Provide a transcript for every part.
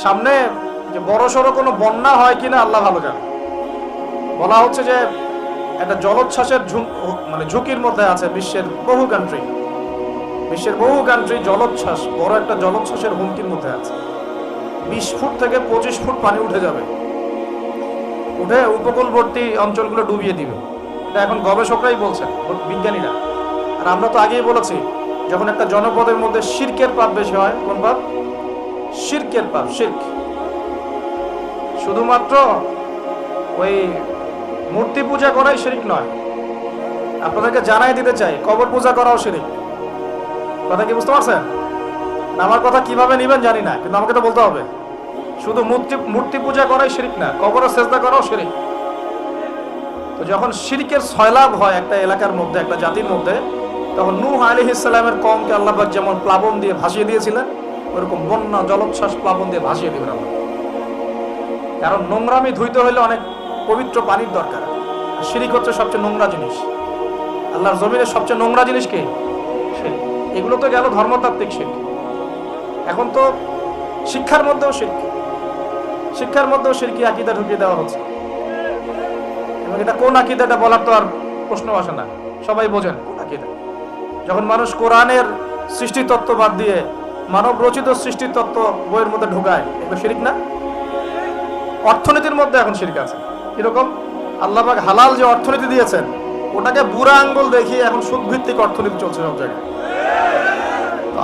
সামনে যে বড় সড়ো কোনো বন্যা হয় কিনা আল্লাহ ভালো জানে। বলা হচ্ছে যে একটা জলোচ্ছ্বাসের ঝুঁকির মধ্যে আছে বিশ্বের বহু কান্ট্রি। জলোচ্ছ্বাস, বড় একটা জলোচ্ছ্বাসের হুমকির মধ্যে আছে। 20 ফুট থেকে 25 ফুট পানি উঠে যাবে, উঠে উপকূলবর্তী অঞ্চলগুলো ডুবিয়ে দিবে। এটা এখন গবেষকরাই বলছেন, বিজ্ঞানীরা। আর আমরা তো আগেই বলেছি, যখন একটা জনপদের মধ্যে শিরকের পাপ বেশি হয়, কোন পাপ? শিরকের পাপ। শিরক শুধুমাত্র ওই মূর্তি পূজা করাই শিরক নয়। আপনাদেরকে জানাই দিতে চাই, কবর পূজা করাও শিরক। কথা কি বুঝতে পারছেন? আমার কথা কিভাবে নিবেন জানি না, কিন্তু আমাকে তো বলতে হবে। শুধু মূর্তি পূজা করাই শিরক না, কবরে সেজদা করাও শিরক। তো যখন শিরকের সয়লাভ হয় একটা এলাকার মধ্যে, একটা জাতির মধ্যে, তখন নূহ আলাইহিস সালামের কওমকে আল্লাহ পাক যেমন প্লাবন দিয়ে ভাসিয়ে দিয়েছিলেন, ওরকম বন্যা জলোচ্ছ্বাস প্লাবন দিয়ে ভাসিয়ে দিবেন আল্লাহ। কারণ নোংরামি ধুইতে হলে অনেক পবিত্র পানির দরকার। শিরক হচ্ছে সবচেয়ে নোংরা জিনিস। আল্লাহর জমিনের সবচেয়ে নোংরা জিনিস কি? শিরক। এগুলো তো গেল ধর্মতাত্ত্বিক শিরক। এখন তো শিক্ষার মধ্যেও শিরকি আকীদা ঢুকিয়ে দেওয়া হচ্ছে। এবং এটা কোন আকীদাটা বলার তো আর প্রশ্ন আসে না, সবাই বোঝেন কোন আকীদা। যখন মানুষ কোরআনের সৃষ্টিতত্ত্ব বাদ দিয়ে মানব রচিত সৃষ্টিতত্ত্ব বইয়ের মধ্যে ঢুকায়, এগুলো শিরক না? অর্থনীতির মধ্যে এখন শিরক আছে। কিরকম? আল্লাহ পাক হালাল যে অর্থনীতি দিয়েছেন, ওটাকে বুড়া আঙ্গুল দেখিয়ে এখন সুদভিত্তিক অর্থনীতি চলছে সব জায়গায়।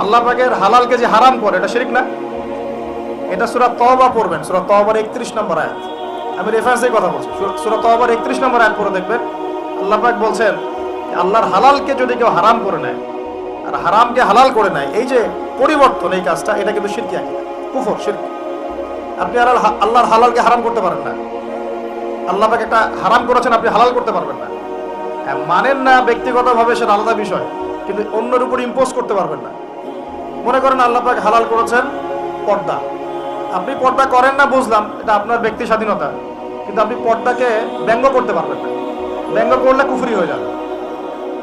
আল্লাহ পাকের হালালকে যে হারাম করে, এটা শিরক না? এটা সূরা তওবা পড়বেন, সূরা তওবার 31 নম্বর আয়াত। আমি রেফারেন্সেই কথা বলছি। সূরা তওবার 31 নম্বর আয়াত পড়ে দেখবেন, আল্লাহ পাক বলছেন আল্লাহর হালালকে যদি কেউ হারাম করে নেয় আর হারামকে হালাল করে নেয়, এই যে পরিবর্তন, এই কাজটা, এটা কিন্তু শিরকি আকীদা, কুফর, শিরক। আপনি আল্লাহর হালালকে হারাম করতে পারেন না। আল্লাহ পাক একটা হারাম করেছেন, আপনি হালাল করতে পারবেন না। হ্যাঁ, মানেন না ব্যক্তিগতভাবে, সেটা আলাদা বিষয়, কিন্তু অন্যের উপর ইম্পোজ করতে পারবেন না। মনে করেন আল্লাহ পাক হালাল করেছেন পর্দা, আপনি পর্দা করেন না, বুঝলাম, এটা আপনার ব্যক্তি স্বাধীনতা, কিন্তু আপনি পর্দাকে ব্যঙ্গ করতে পারবেন না। ব্যঙ্গ করলে কুফরি হয়ে যাবে।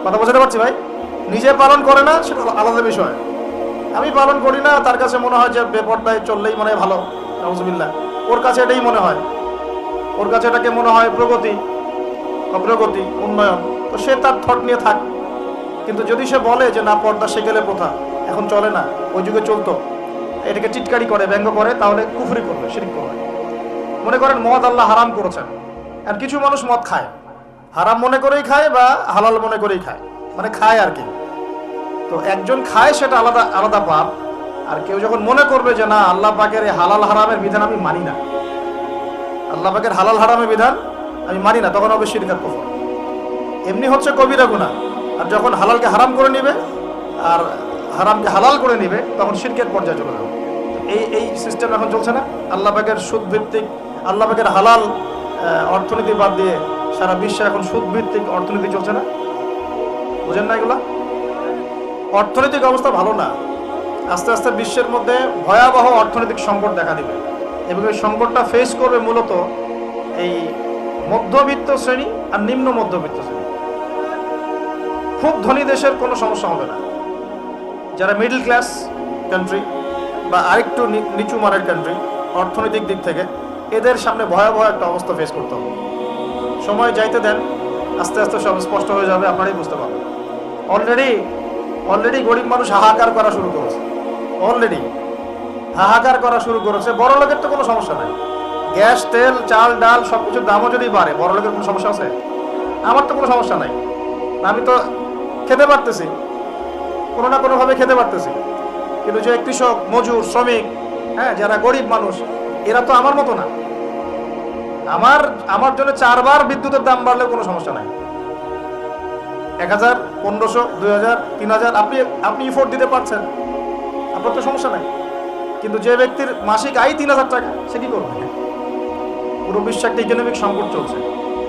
কথা বোঝাতে পারছি ভাই? নিজে পালন করে না, সেটা আলাদা বিষয়। আমি পালন করি না, তার কাছে মনে হয় যে বেপর্দায় চললেই মনে হয় ভালো, নাউজুবিল্লাহ। ওর কাছে এটাই মনে হয়, ওর কাছে এটাকে মনে হয় প্রগতি, অগ্রগতি, উন্নয়ন। তো সে তার থট নিয়ে থাক। কিন্তু যদি সে বলে যে না, পর্দা সেকেলে প্রথা, এখন চলে না, ওই যুগে চলতো, এটাকে টিটকারি করে, ব্যঙ্গ করে, তাহলে কুফরি করবে, শিরক করবে। মনে করেন মদ আল্লাহ হারাম করেছেন, আর কিছু মানুষ মদ খায়, হারাম মনে করেই খায় বা হালাল মনে করেই খায়, মানে খায় আর কি। তো একজন খায়, সেটা আলাদা আলাদা পাপ। আর কেউ যখন মনে করবে যে না, আল্লাহ পাকের এই হালাল হারামের বিধান আমি মানি না, আল্লাহ পাকের হালাল হারামের বিধান আমি মানি না, তখন হবে শিরক আর কুফর। এমনি হচ্ছে কবিরা গুনাহ। আর যখন হালালকে হারাম করে নিবে আর হারামকে হালাল করে নিবে, তখন শিরকের পর্যায়ে চলে যাবে। এই সিস্টেম এখন চলছে না? আল্লাহ পাকের সুদ ভিত্তিক, আল্লাহ পাকের হালাল অর্থনীতি বাদ দিয়ে সারা বিশ্বে এখন সুদ ভিত্তিক অর্থনীতি চলছে না? বুঝেন না এগুলা? অর্থনৈতিক অবস্থা ভালো না। আস্তে আস্তে বিশ্বের মধ্যে ভয়াবহ অর্থনৈতিক সংকট দেখা দিবে, এবং এই সংকটটা ফেস করবে মূলত এই মধ্যবিত্ত শ্রেণী আর নিম্ন মধ্যবিত্ত শ্রেণী। খুব ধনী দেশের কোনো সমস্যা হবে না, যারা মিডল ক্লাস কান্ট্রি বা আরেকটু নিচু মানের কান্ট্রি অর্থনৈতিক দিক থেকে, এদের সামনে ভয়াবহ একটা অবস্থা ফেস করতে হবে। সময় যাইতে দেন, আস্তে আস্তে সব স্পষ্ট হয়ে যাবে, আপনারাই বুঝতে পারবেন। অলরেডি গরিব মানুষ হাহাকার করা শুরু করেছে, বড় লোকের তো কোনো সমস্যা নাই। গ্যাস, তেল, চাল, ডাল সবকিছুর দামও যদি বাড়ে, বড় লোকের কোনো সমস্যা আছে? আমার তো কোনো সমস্যা নাই, আমি তো খেতে পারতেছি, কোনো না কোনোভাবে খেতে পারতেছি। কিন্তু যে কৃষক, মজুর, শ্রমিক, হ্যাঁ, যারা গরিব মানুষ, এরা তো আমার মতো না। আমার জন্য 4 বার বিদ্যুতের দাম বাড়লে কোনো সমস্যা নাই। 1000, 1500, 2000, 3000 আপনি ইফোর্ট দিতে পারছেন, আপনার তো সমস্যা নাই। কিন্তু যে ব্যক্তির মাসিক আয় 3000 টাকা, সে কি করবে? পুরো বিশ্বে একটা ইকোনমিক সংকট চলছে।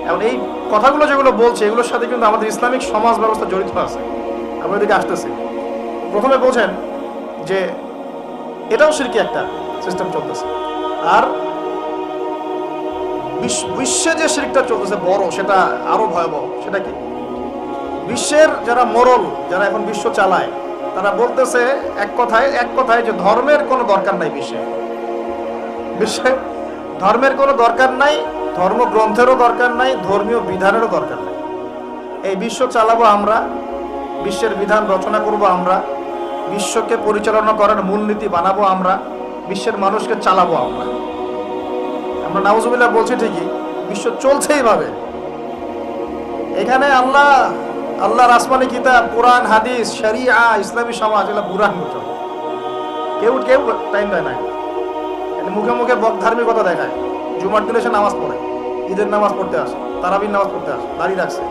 এখন এই কথাগুলো যেগুলো বলছে, এগুলোর সাথে কিন্তু আমাদের ইসলামিক সমাজ ব্যবস্থা জড়িত আছে। আমরা এদিকে আসতেছি। প্রথমে বোঝেন যে এটাও শিরকি একটা সিস্টেম চলতেছে। আর বিশ্বে যে শিরকটা চলতেছে বড়, সেটা আরো ভয়াবহ। সেটা কি? বিশ্বের যারা মোরল, যারা এখন বিশ্ব চালায়, তারা বলতেছে এক কথায় যে ধর্মের কোনো দরকার নাই বিশ্বে। বিশ্বে ধর্মের কোনো দরকার নাই, ধর্মগ্রন্থেরও দরকার নাই, ধর্মীয় বিধানেরও দরকার নাই। এই বিশ্ব চালাবো আমরা, বিশ্বের বিধান রচনা করব আমরা, বিশ্বকে পরিচালনা করার মূলনীতি বানাবো আমরা, বিশ্বের মানুষকে চালাবো আমরা। আমরা নাউজুবিল্লাহ বলছি ঠিকই, বিশ্ব চলছে এইভাবে। এখানে আল্লাহর আসমানি কিতাব, কোরআন, হাদিস, শরিয়া, ইসলামী সমাজ, এগুলো বুড়ান চলে। কেউ টাইম দেয় না, মুখে মুখে বক ধার্মিকতা দেখায়। জুমার দিনে সে নামাজ পড়ে, ঈদের নামাজ পড়তে আসে, তারাবির নামাজ পড়তে আসে, দাড়ি রাখছে,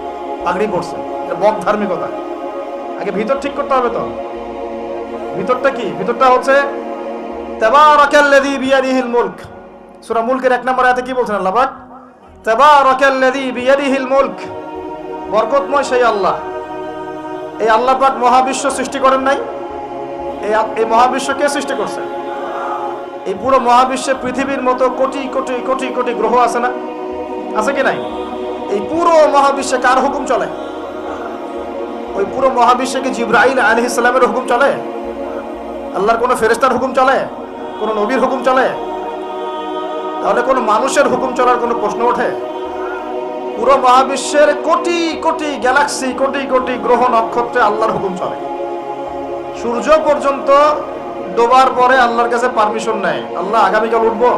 পাগড়ি পড়ছে, এটা বক ধার্মিকতা। আগে ভিতর ঠিক করতে হবে। তো ভিতরটা কি? ভিতরটা হচ্ছে তাবারাকাল্লাযী বিয়াদিহিল মুলক। সূরা মুলকের 1 নম্বর আয়াতে কি বলছেন আল্লাহ পাক? তাবারাকাল্লাযী বিয়াদিহিল মুলক, বরকতময় সেই আল্লাহ। এই আল্লাহ পাক মহাবিশ্ব সৃষ্টি করেন নাই? এই মহাবিশ্ব কে সৃষ্টি করছে? এই পুরো মহাবিশ্বে পৃথিবীর মতো কোটি কোটি কোটি কোটি গ্রহ আছে না? আছে কি নাই? এই পুরো মহাবিশ্বে কার হুকুম চলে? ওই পুরো মহাবিশ্বে কি জিবরাইল আলাইহিস সালামের হুকুম চলে? আল্লাহর কোনো ফেরেশতার হুকুম চলে? কোনো নবীর হুকুম চলে? তাহলে কোনো মানুষের হুকুম চলার কোনো প্রশ্ন ওঠে? পুরো মহাবিশ্বের কোটি কোটি গ্যালাক্সি, কোটি কোটি গ্রহ নক্ষত্রে আল্লাহর হুকুম চলে। সূর্য পর্যন্ত ডোবার পরে আল্লাহর কাছে পারমিশন নেয়, আল্লাহ আগামীকাল উঠবো,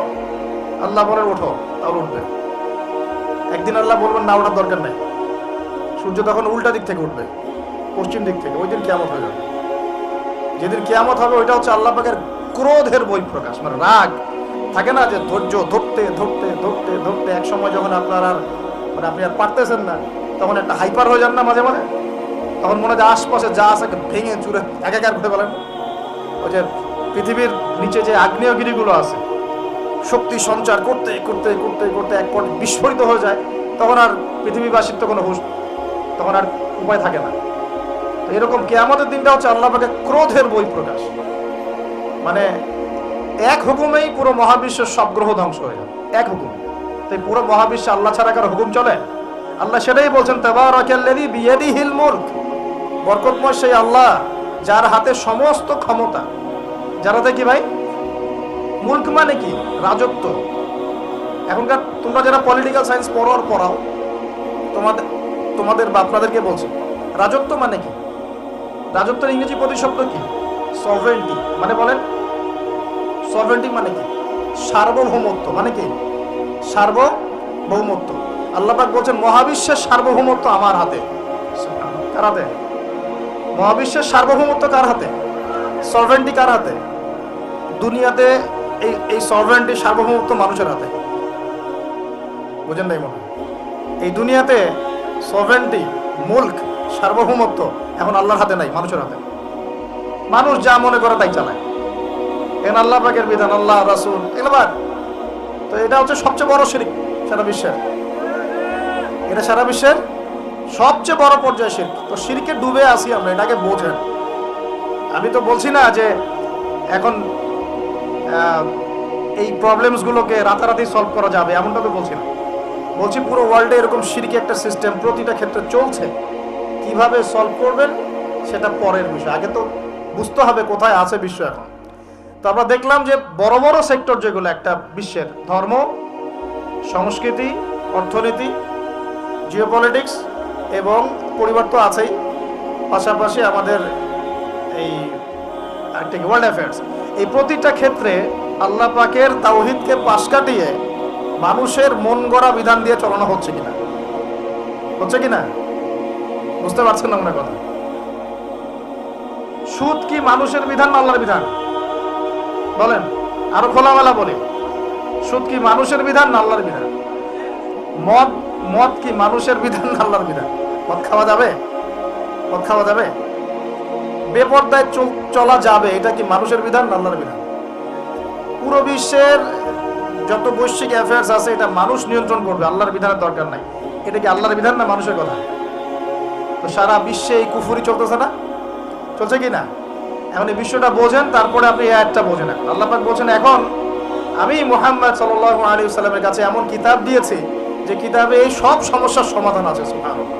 আল্লাহ বলে ওঠো, তাহলে উঠবে। একদিন আল্লাহ বলবেন না, ওঠার দরকার নেই। সূর্য তখন উল্টা দিক থেকে উঠবে, পশ্চিম দিক থেকে। ওই দিন কিয়ামত হয়ে যাবে। যেদিন কিয়ামত হবে ওইটা হচ্ছে আল্লাহ পাকের ক্রোধের বহিঃপ্রকাশ, মানে রাগ থাকে না, যে ধৈর্য ধরতে ধরতে ধরতে ধরতে এক সময় যখন আপনার আর আপনি আর পারতেছেন না, তখন একটা হাইপার হয়ে যান না মাঝে মাঝে। তখন মনে হয় আশপাশে যা আছে ভেঙে চুরে একাকার করে বলেন। ওই যে পৃথিবীর নিচে যে আগ্নেয়গিরিগুলো আছে, শক্তি সঞ্চার করতে করতে করতে করতে এক পর্যায়ে বিস্ফোরিত হয়ে যায়, তখন আর পৃথিবীবাসীর তো কোনো হুঁশ, তখন আর উপায় থাকে না। তো এরকম কিয়ামতের দিনটা হচ্ছে আল্লাহ পাকের ক্রোধের বহিঃপ্রকাশ। মানে এক হুকুমেই পুরো মহাবিশ্বের সব গ্রহ ধ্বংস হয়ে যাবে, এক হুকুমে। তাই পুরো মহাবিশ্বে আল্লাহ ছাড়া কারো হুকুম চলে? আল্লাহ সেটাই বলছেন, তাবারাকাল্লাযী বিয়াদিহিল মুলক, বরকতময় সেই আল্লাহ যার হাতে সমস্ত ক্ষমতা। যার হাতে কি ভাই? মুলক মানে কি? রাজত্ব। এখনকার তোমরা যারা পলিটিক্যাল সায়েন্স পড়াও, তোমাদের বা আপনাদেরকে বলছি, রাজত্ব মানে কি? রাজত্বের ইংরেজি প্রতিশব্দ কি? সভরেন্টি। মানে বলেন, সভরেন্টি মানে কি? সার্বভৌমত্ব। মানে কি? সার্বভৌমত্ব। আল্লাহ পাক বলছেন মহাবিশ্বের সার্বভৌমত্ব আমার হাতে। কার হাতে? মহাবিশ্বের সার্বভৌমত্ব কার হাতে? সভরেন্টি কার হাতে? দুনিয়াতে এই সভরেন্টি, সার্বভৌমত্ব মানুষের হাতে। বুঝেন নাই মনে? এই দুনিয়াতে সভরেন্টি, মুলক, সার্বভৌমত্ব এখন আল্লাহর হাতে নাই, মানুষের হাতে। মানুষ যা মনে করে তাই চালায়। এখন আল্লাহ পাকের বিধান, আল্লাহ রাসূল এগুলো। তো এটা হচ্ছে সবচেয়ে বড় শিরক সারা বিশ্বের। এটা সারা বিশ্বের সবচেয়ে বড় পর্যায়ে শিরক। তো শিরকে ডুবে আসি আমরা, এটাকে বোঝেন। আমি তো বলছি না যে এখন এই প্রবলেমসগুলোকে রাতারাতি সলভ করা যাবে, এমনটা তো বলছি না। বলছি পুরো ওয়ার্ল্ডে এরকম শিরকি একটা সিস্টেম প্রতিটা ক্ষেত্রে চলছে। কিভাবে সলভ করবেন সেটা পরের বিষয়, আগে তো বুঝতে হবে কোথায় আছে বিশ্ব এখন। তো আমরা দেখলাম যে বড় বড় সেক্টর যেগুলো একটা বিশ্বের, ধর্ম, সংস্কৃতি, অর্থনীতি, জিওপলিটিক্স এবং পরিবার তো আছেই, পাশাপাশি আমাদের এই একটা ওয়ার্ল্ড অ্যাফেয়ার্স, এই প্রতিটা ক্ষেত্রে আল্লাহ পাকের তাওহীদকে পাশ কাটিয়ে মানুষের মন গড়া বিধান দিয়ে চলানো হচ্ছে কিনা? হচ্ছে কিনা? বুঝতে পারছেন না মনে কথা? সুদ কি মানুষের বিধান না আল্লাহর বিধান? বলেন, আরো খোলামেলা বলি, সুদ কি মানুষের বিধান না আল্লাহর বিধান? মদ কি মানুষের বিধান না আল্লাহর বিধান? মদ খাওয়া যাবে? মদ খাওয়া যাবে? বেপরদায় চলা যাবে, এটা কি মানুষের বিধান না আল্লাহর বিধান? পুরো বিশ্বের যত বৈশ্বিক অ্যাফেয়ার্স আছে এটা মানুষ নিয়ন্ত্রণ করবে, আল্লাহর বিধানের দরকার নাই। এটা কি আল্লাহর বিধান না মানুষের কথা? তো সারা বিশ্বে এই কুফরি চলতেছে না? চলছে কি না? এখন এই বিশ্বটা বোঝেন, তারপরে আপনি এই আয়াতটা বোঝেন। আল্লাহ পাক বলছেন, এখন আমি মুহাম্মদ সাল্লাল্লাহু আলাইহি ওয়াসাল্লামের কাছে এমন কিতাব দিয়েছি যে কিতাবে এই সব সমস্যার সমাধান আছে। সুবহানাল্লাহ।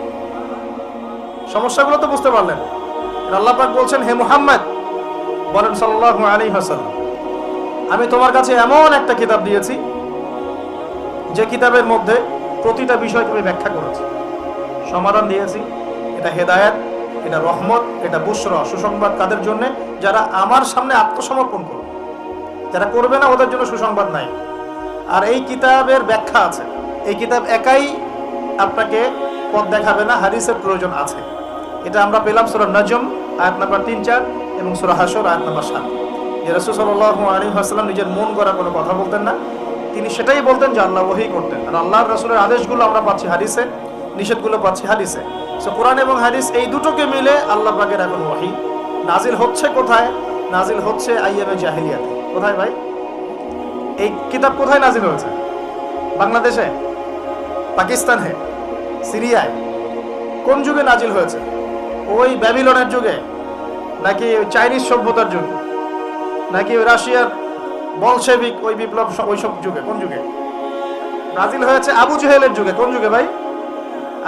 সমস্যাগুলো তো বুঝতে পারলেন? আল্লাহ পাক বলছেন, হে মুহাম্মদ বলেন সাল্লাল্লাহু আলাইহি ওয়াসাল্লাম, আমি তোমার কাছে এমন একটা কিতাব দিয়েছি যে কিতাবের মধ্যে প্রতিটা বিষয়কে আমি ব্যাখ্যা করেছি, সমাধান দিয়েছি। এটা হেদায়েত, এটা রহমত, এটা বুশরা, সুসংবাদ কাদের জন্য? যারা আমার সামনে আত্মসমর্পণ করবে। যারা করবে না ওদের জন্য সুসংবাদ নাই। আর এই কিতাবের ব্যাখ্যা আছে। এই কিতাব একাই আপনাকে পথ দেখাবে না, হাদিসের প্রয়োজন আছে। এটা আমরা পেলাম সূরা নজম আয়াত নাম্বার 3-4 এবং সূরা হাশর আয়াত নাম্বার 7। যে রাসূল সাল্লাল্লাহু আলাইহি ওয়াসাল্লাম নিজের মন গড়া কোনো কথা বলতেন না, তিনি সেটাই বলতেন যে আল্লাহ ওহী করতেন। আর আল্লাহর রাসূলের আদেশগুলো আমরা পাচ্ছি হাদিসে, নিষেধগুলো পাচ্ছি হাদিসে। সো কোরআন এবং হাদিস এই দুটোকে মিলে আল্লাহ পাকের এখন ওহী নাজিল হচ্ছে। কোথায় নাজিল হচ্ছে? আইয়ামে জাহিলিয়াতে। কোথায় ভাই? এই কিতাব কোথায় নাজিল হয়েছে? বাংলাদেশে, পাকিস্তানে, সিরিয়ায়? কোন যুগে নাজিল হয়েছে? ওই ব্যাবিলনের যুগে, নাকি চাইনিজ সভ্যতার যুগে, নাকি রাশিয়ার বলশেভিক ওই বিপ্লব ওইসব যুগে? কোন যুগে নাজিল হয়েছে? আবু জেহেলের যুগে। কোন যুগে ভাই?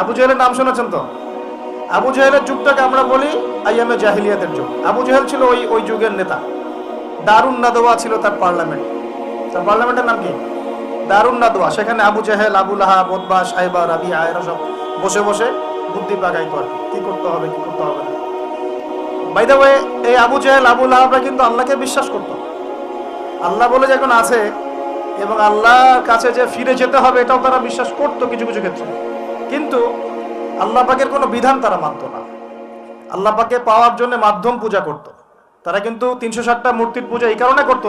আবু জেহেলের নাম শুনেছেন তো? আবু জেহেলের যুগটাকে আমরা বলি আইয়ামে জাহিলিয়াতের যুগ। আবু জেহেল ছিল ওই যুগের নেতা। দারুন নাদওয়া ছিল তার পার্লামেন্ট। তার পার্লামেন্টের নাম কি? দারুন নাদওয়া। সেখানে আবু জেহেল, আবু লাহাব, উতবা, সাইবা, রাবিয়া এরা সব বসে বসে বুদ্ধি পাকাই করে কি করতে হবে কি করতে হবে না। বাই দ্য ওয়ে, এই আবু জেহেল, আবু লাহাবরা কিন্তু আল্লাহকে বিশ্বাস করত। আল্লাহ বলে যখন আছে এবং আল্লাহর কাছে যে ফিরে যেতে হবে এটাও তারা বিশ্বাস করত কিছু কিছু ক্ষেত্রে। কিন্তু আল্লাহ পাকের কোনো বিধান তারা মানত না। আল্লাহ পাকে পাওয়ার জন্য মাধ্যম পূজা করত। তারা কিন্তু 360টা মূর্তির পূজা এই কারণে করতো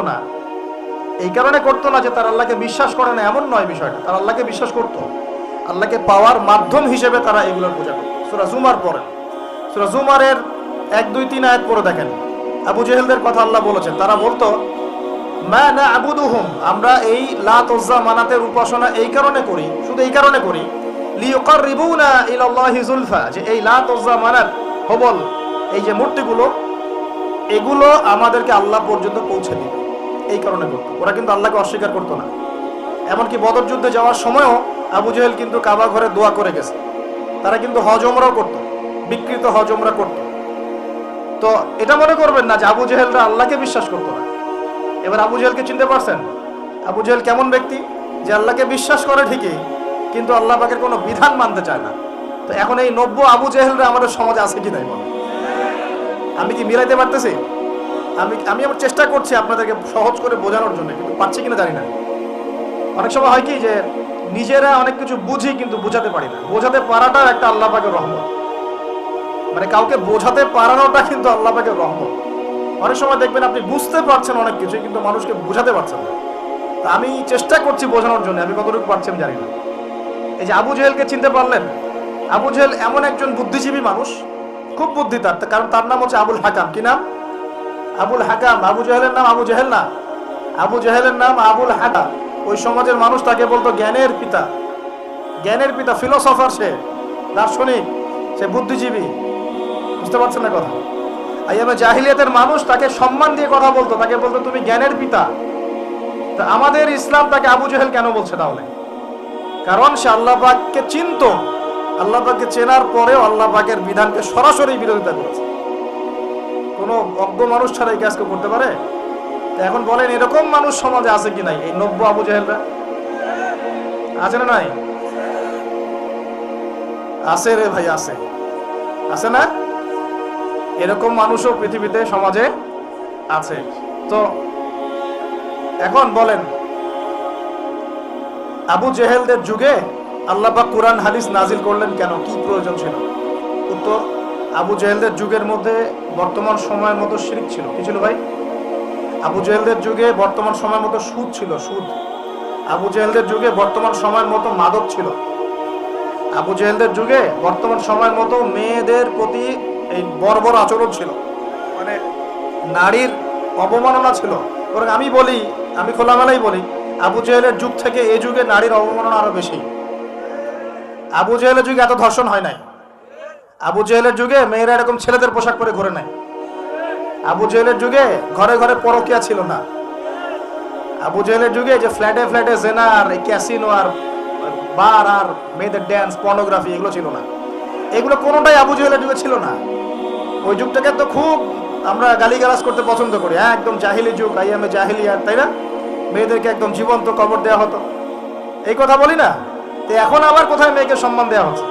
না, যে তারা আল্লাহকে বিশ্বাস করে না এমন নয় বিষয়টা। তারা আল্লাহকে বিশ্বাস করত, আল্লাহকে পাওয়ার মাধ্যম হিসেবে তারা এগুলোর পূজা করত। সূরা জুমার পরে, সূরা জুমারের 1, 2, 3 আয়াত পরে দেখেন আবু জেহেলদের কথা আল্লাহ বলেছেন। তারা বলতো মা না'বুদুহুম, আমরা এই লাত উজ্জা মানাতের উপাসনা এই কারণে করি, শুধু এই কারণে করি, লিয়ুকাররিবুনা ইলাল্লাহি যুলফা, যে এই লাত উজ্জা মানাত, হবল, এই যে মূর্তিগুলো, এগুলো আমাদেরকে আল্লাহ পর্যন্ত পৌঁছে দিবে, এই কারণে করতো। ওরা কিন্তু আল্লাহকে অস্বীকার করতো না। এমনকি বদর যুদ্ধে যাওয়ার সময়ও আবু জেহেল কিন্তু কাবা ঘরে দোয়া করে গেছে। তারা কিন্তু হজ ওমরাও করতো, বিকৃত হজ ওমরা করতো। তো এটা মনে করবেন না যে আবু জেহেলরা আল্লাহকে বিশ্বাস করতো না। এবার আবু জেহেলকে চিনতে পারছেন? আবু জেহেল কেমন ব্যক্তি? যে আল্লাহকে বিশ্বাস করে ঠিকই, কিন্তু আল্লাহ পাকের কোনো বিধান মানতে চায় না। তো এখন এই 90 আবু জেহেলরা আমাদের সমাজে আছে কি নাই বলে? আমি কি মিলাইতে পারতেছি? আমি আমার চেষ্টা করছি আপনাদেরকে সহজ করে বোঝানোর জন্য, কিন্তু পারছি কিনা জানি না। অনেক সময় হয় কি যে নিজেরা অনেক কিছু বুঝি কিন্তু বোঝাতে পারি না। বোঝাতে পারাটাও একটা আল্লাহ পাকের রহমত। মানে কাউকে বোঝাতে পারানোটা কিন্তু আল্লাহ পাকের রহমত। অনেক সময় দেখবেন আপনি বুঝতে পারছেন অনেক কিছু, কিন্তু মানুষকে বোঝাতে পারছেন না। তা আমি চেষ্টা করছি বোঝানোর জন্য, আমি কতটুকু পারছি আমি জানি না। এই যে আবু জেহেলকে চিনতে পারলেন? আবু জেহেল এমন একজন বুদ্ধিজীবী মানুষ, খুব বুদ্ধি তার, কারণ তার নাম হচ্ছে আবুল হাকাম। কি নাম? আবুল হাকাম। আবু জেহেলের নাম আবু জেহেল না, আবু জেহেলের নাম আবুল হাকাম। ওই সমাজের মানুষ তাকে বলতো জ্ঞানের পিতা, জ্ঞানের পিতা, ফিলোসফার, সে দার্শনিক, সে বুদ্ধিজীবী। বুঝতে পারছেন না কথা? আইয়ামে জাহিলিয়াতের মানুষ তাকে সম্মান দিয়ে কথা বলতো, তাকে বলতো তুমি জ্ঞানের পিতা। তা আমাদের ইসলাম তাকে আবু জেহেল কেন বলছে তাহলে? কারণ সে আল্লাহ পাককে চিনত, আল্লাহ পাককে চেনার পরেও আল্লাহ পাকের বিধানকে সরাসরি বিরোধিতা করেছে। কোনো অজ্ঞ মানুষ ছাড়া এই কাজকে করতে পারে? এখন বলেন এরকম মানুষ সমাজে আছে কি নাই? এই 90 আবু জেহেলরা আছে না নাই? আছে রে ভাই, আছে, আছে না? এরকম মানুষও পৃথিবীতে সমাজে আছে। তো এখন বলেন আবু জেহেলদের যুগে আল্লাহ পাক কুরআন হাদিস নাজিল করলেন কেন? কি প্রয়োজন ছিল? উত্তর, আবু জেহেলদের যুগের মধ্যে বর্তমান সময়ের মতো শিরক ছিল। কি ছিল ভাই? আবু জেহেলদের যুগে বর্তমান সময়ের মতো সুদ ছিল, সুদ। আবু জেহেলদের যুগে বর্তমান সময়ের মতো মাদক ছিল। আবু জেহেলদের যুগে বর্তমান সময়ের মতো মেয়েদের প্রতি এই বর্বর আচরণ ছিল, মানে নারীর অবমাননা ছিল। বরং আমি খোলামেলাই বলি, আবু জেহেলের যুগ থেকে এই যুগে নারীর অবমাননা আরো বেশি। আবু জেহেলের যুগে এত ধর্ষণ হয় নাই। আবু জেহেলের যুগে মেয়েরা এরকম ছেলেদের পোশাক পরে ঘুরে নাই। আবু জেহেলের যুগে ঘরে ঘরে পরকিয়া ছিল না। আবু জেহেলের যুগে যে ফ্ল্যাটে ফ্ল্যাটে জেনা আর ক্যাসিনো আর বার আর মেয়েদের ড্যান্স, পর্নোগ্রাফি, এগুলো ছিল না। এগুলো কোনোটাই আবু জেহেলের যুগে ছিল না। ওই যুগটাকে তো খুব আমরা গালিগালাজ করতে পছন্দ করি, হ্যাঁ একদম জাহিলি যুগ, আইয়ামে জাহিলিয়াত, তাই না? মেয়েদেরকে একদম জীবন্ত কবর দেওয়া হতো, এই কথা বলি না? তো এখন আবার কোথায় মেয়েকে সম্মান দেওয়া হচ্ছে?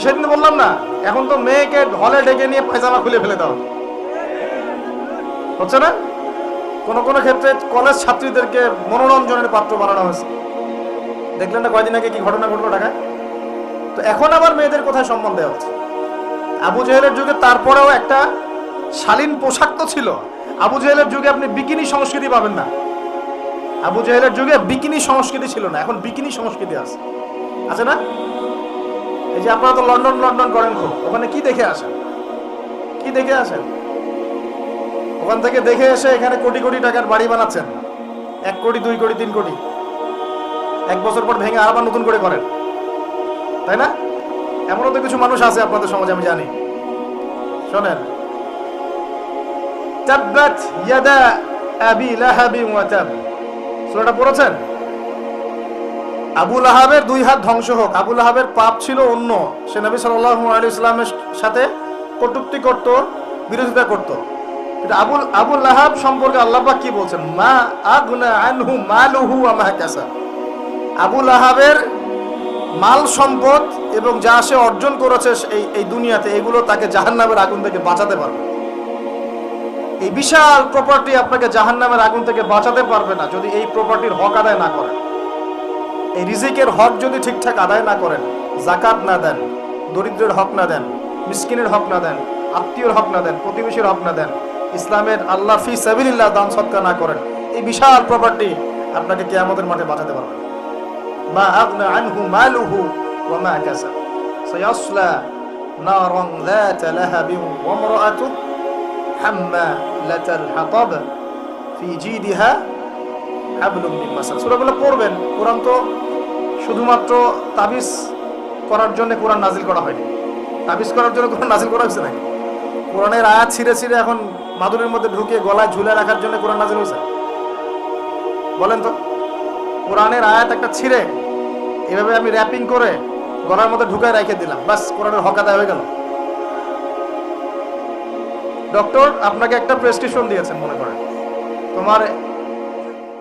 সেদিন বললাম না, এখন তো মেয়েকে হলে ডেকে নিয়ে পায়জামা খুলে ফেলে দেওয়া হচ্ছে না? কোন কোন ক্ষেত্রে কলেজ ছাত্রীদেরকে মনোরঞ্জনের পাত্র বানানো হয়েছে। দেখলেন না কয়দিন আগে কি ঘটনা ঘটলো ঢাকায়? তো এখন আবার মেয়েদের কোথায় সম্মান দেওয়া হচ্ছে? আবু জেহেলের যুগে তারপরেও একটা শালীন পোশাক তো ছিল। আবু জেহেলের যুগে আপনি বিকিনি সংস্কৃতি পাবেন না। আবু জেহেলের যুগে বিকিনি সংস্কৃতি ছিল না, এখন বিকিনি সংস্কৃতি আছে না? এই যে আপনারা তো লন্ডন লন্ডন করেন খুব, ওখানে কি দেখে আসেন? কি দেখে আসেন? ওখান থেকে দেখে এসে এখানে কোটি কোটি টাকার বাড়ি বানাচ্ছেন, 1 কোটি 2 কোটি 3 কোটি, 1 বছর পর ভেঙে আবার নতুন করে করেন, তাই না? এমনও তো কিছু মানুষ আছে আপনাদের সমাজে, আমি জানি। শোনেন, তাব্বাত ইয়াদা আবি লাহাবি ওয়া তাব, সূরাটা পড়েছেন? আবু লাহাবের 2 হাত ধ্বংস হোক। আবু লাহাবের পাপ ছিল অন্য, সে নবী সাল্লাল্লাহু আলাইহি ওয়াসাল্লামের সাথে কটূক্তি করত, বিরোধিতা করত। কিন্তু আবু লাহাব সম্পর্কে আল্লাহ পাক কি বলছেন? মা আগনা আনহু মালুহু ওয়া মা কাসাব। আবু লাহাবের মাল সম্পদ এবং যা সে অর্জন করেছে এই দুনিয়াতে, এগুলো তাকে জাহান্নামের আগুন থেকে বাঁচাতে পারবে। এই বিশাল প্রপার্টি আপনাকে জাহান্নামের আগুন থেকে বাঁচাতে পারবে না যদি এই প্রপার্টির হক আদায় না করেন। এই রিজিকের হক যদি ঠিকঠাক আদায় না করেন, যাকাত না দেন, দরিদ্রের হক না দেন, মিসকিনের হক না দেন, আত্মীয়র হক না দেন, প্রতিবেশীর হক না দেন, ইসলামের আল্লাহ ফি সাবিলিল্লাহ দান সদকা না করেন, এই বিশাল প্রপার্টি আপনাকে কিয়ামতের মাঠে বাঁচাতে পারবে। মা আগনা আনহু মালুহু ওয়া মা কাসাব সায়াসলা নারান যাতা লাহাবিন ওয়া ইমরাআতুহু হাম্মালাতাল হাতাব ফি জিদিহা হাবলুম মিন মাসাদ। সূরাগুলো পড়বেন। কোরআন তো শুধুমাত্র তাবিজ করার জন্য কোরআন নাজিল করা হয়নি। তাবিজ করার জন্য কোরআন নাজিল করা হয়েছে নাকি? কোরআনের আয়াত ছিঁড়ে ছিঁড়ে এখন মাদুরের মধ্যে ঢুকিয়ে গলায় ঝুলে রাখার জন্য কোরআন নাজিল হয়েছে? বলেন তো। কোরআনের আয়াত একটা ছিঁড়ে এভাবে আমি র্যাপিং করে গলার মধ্যে ঢুকায় রেখে দিলাম, বাস কোরআনের হক আদায় হয়ে গেল। ডক্টর আপনাকে একটা প্রেসক্রিপশন দিয়েছেন, মনে করেন তোমার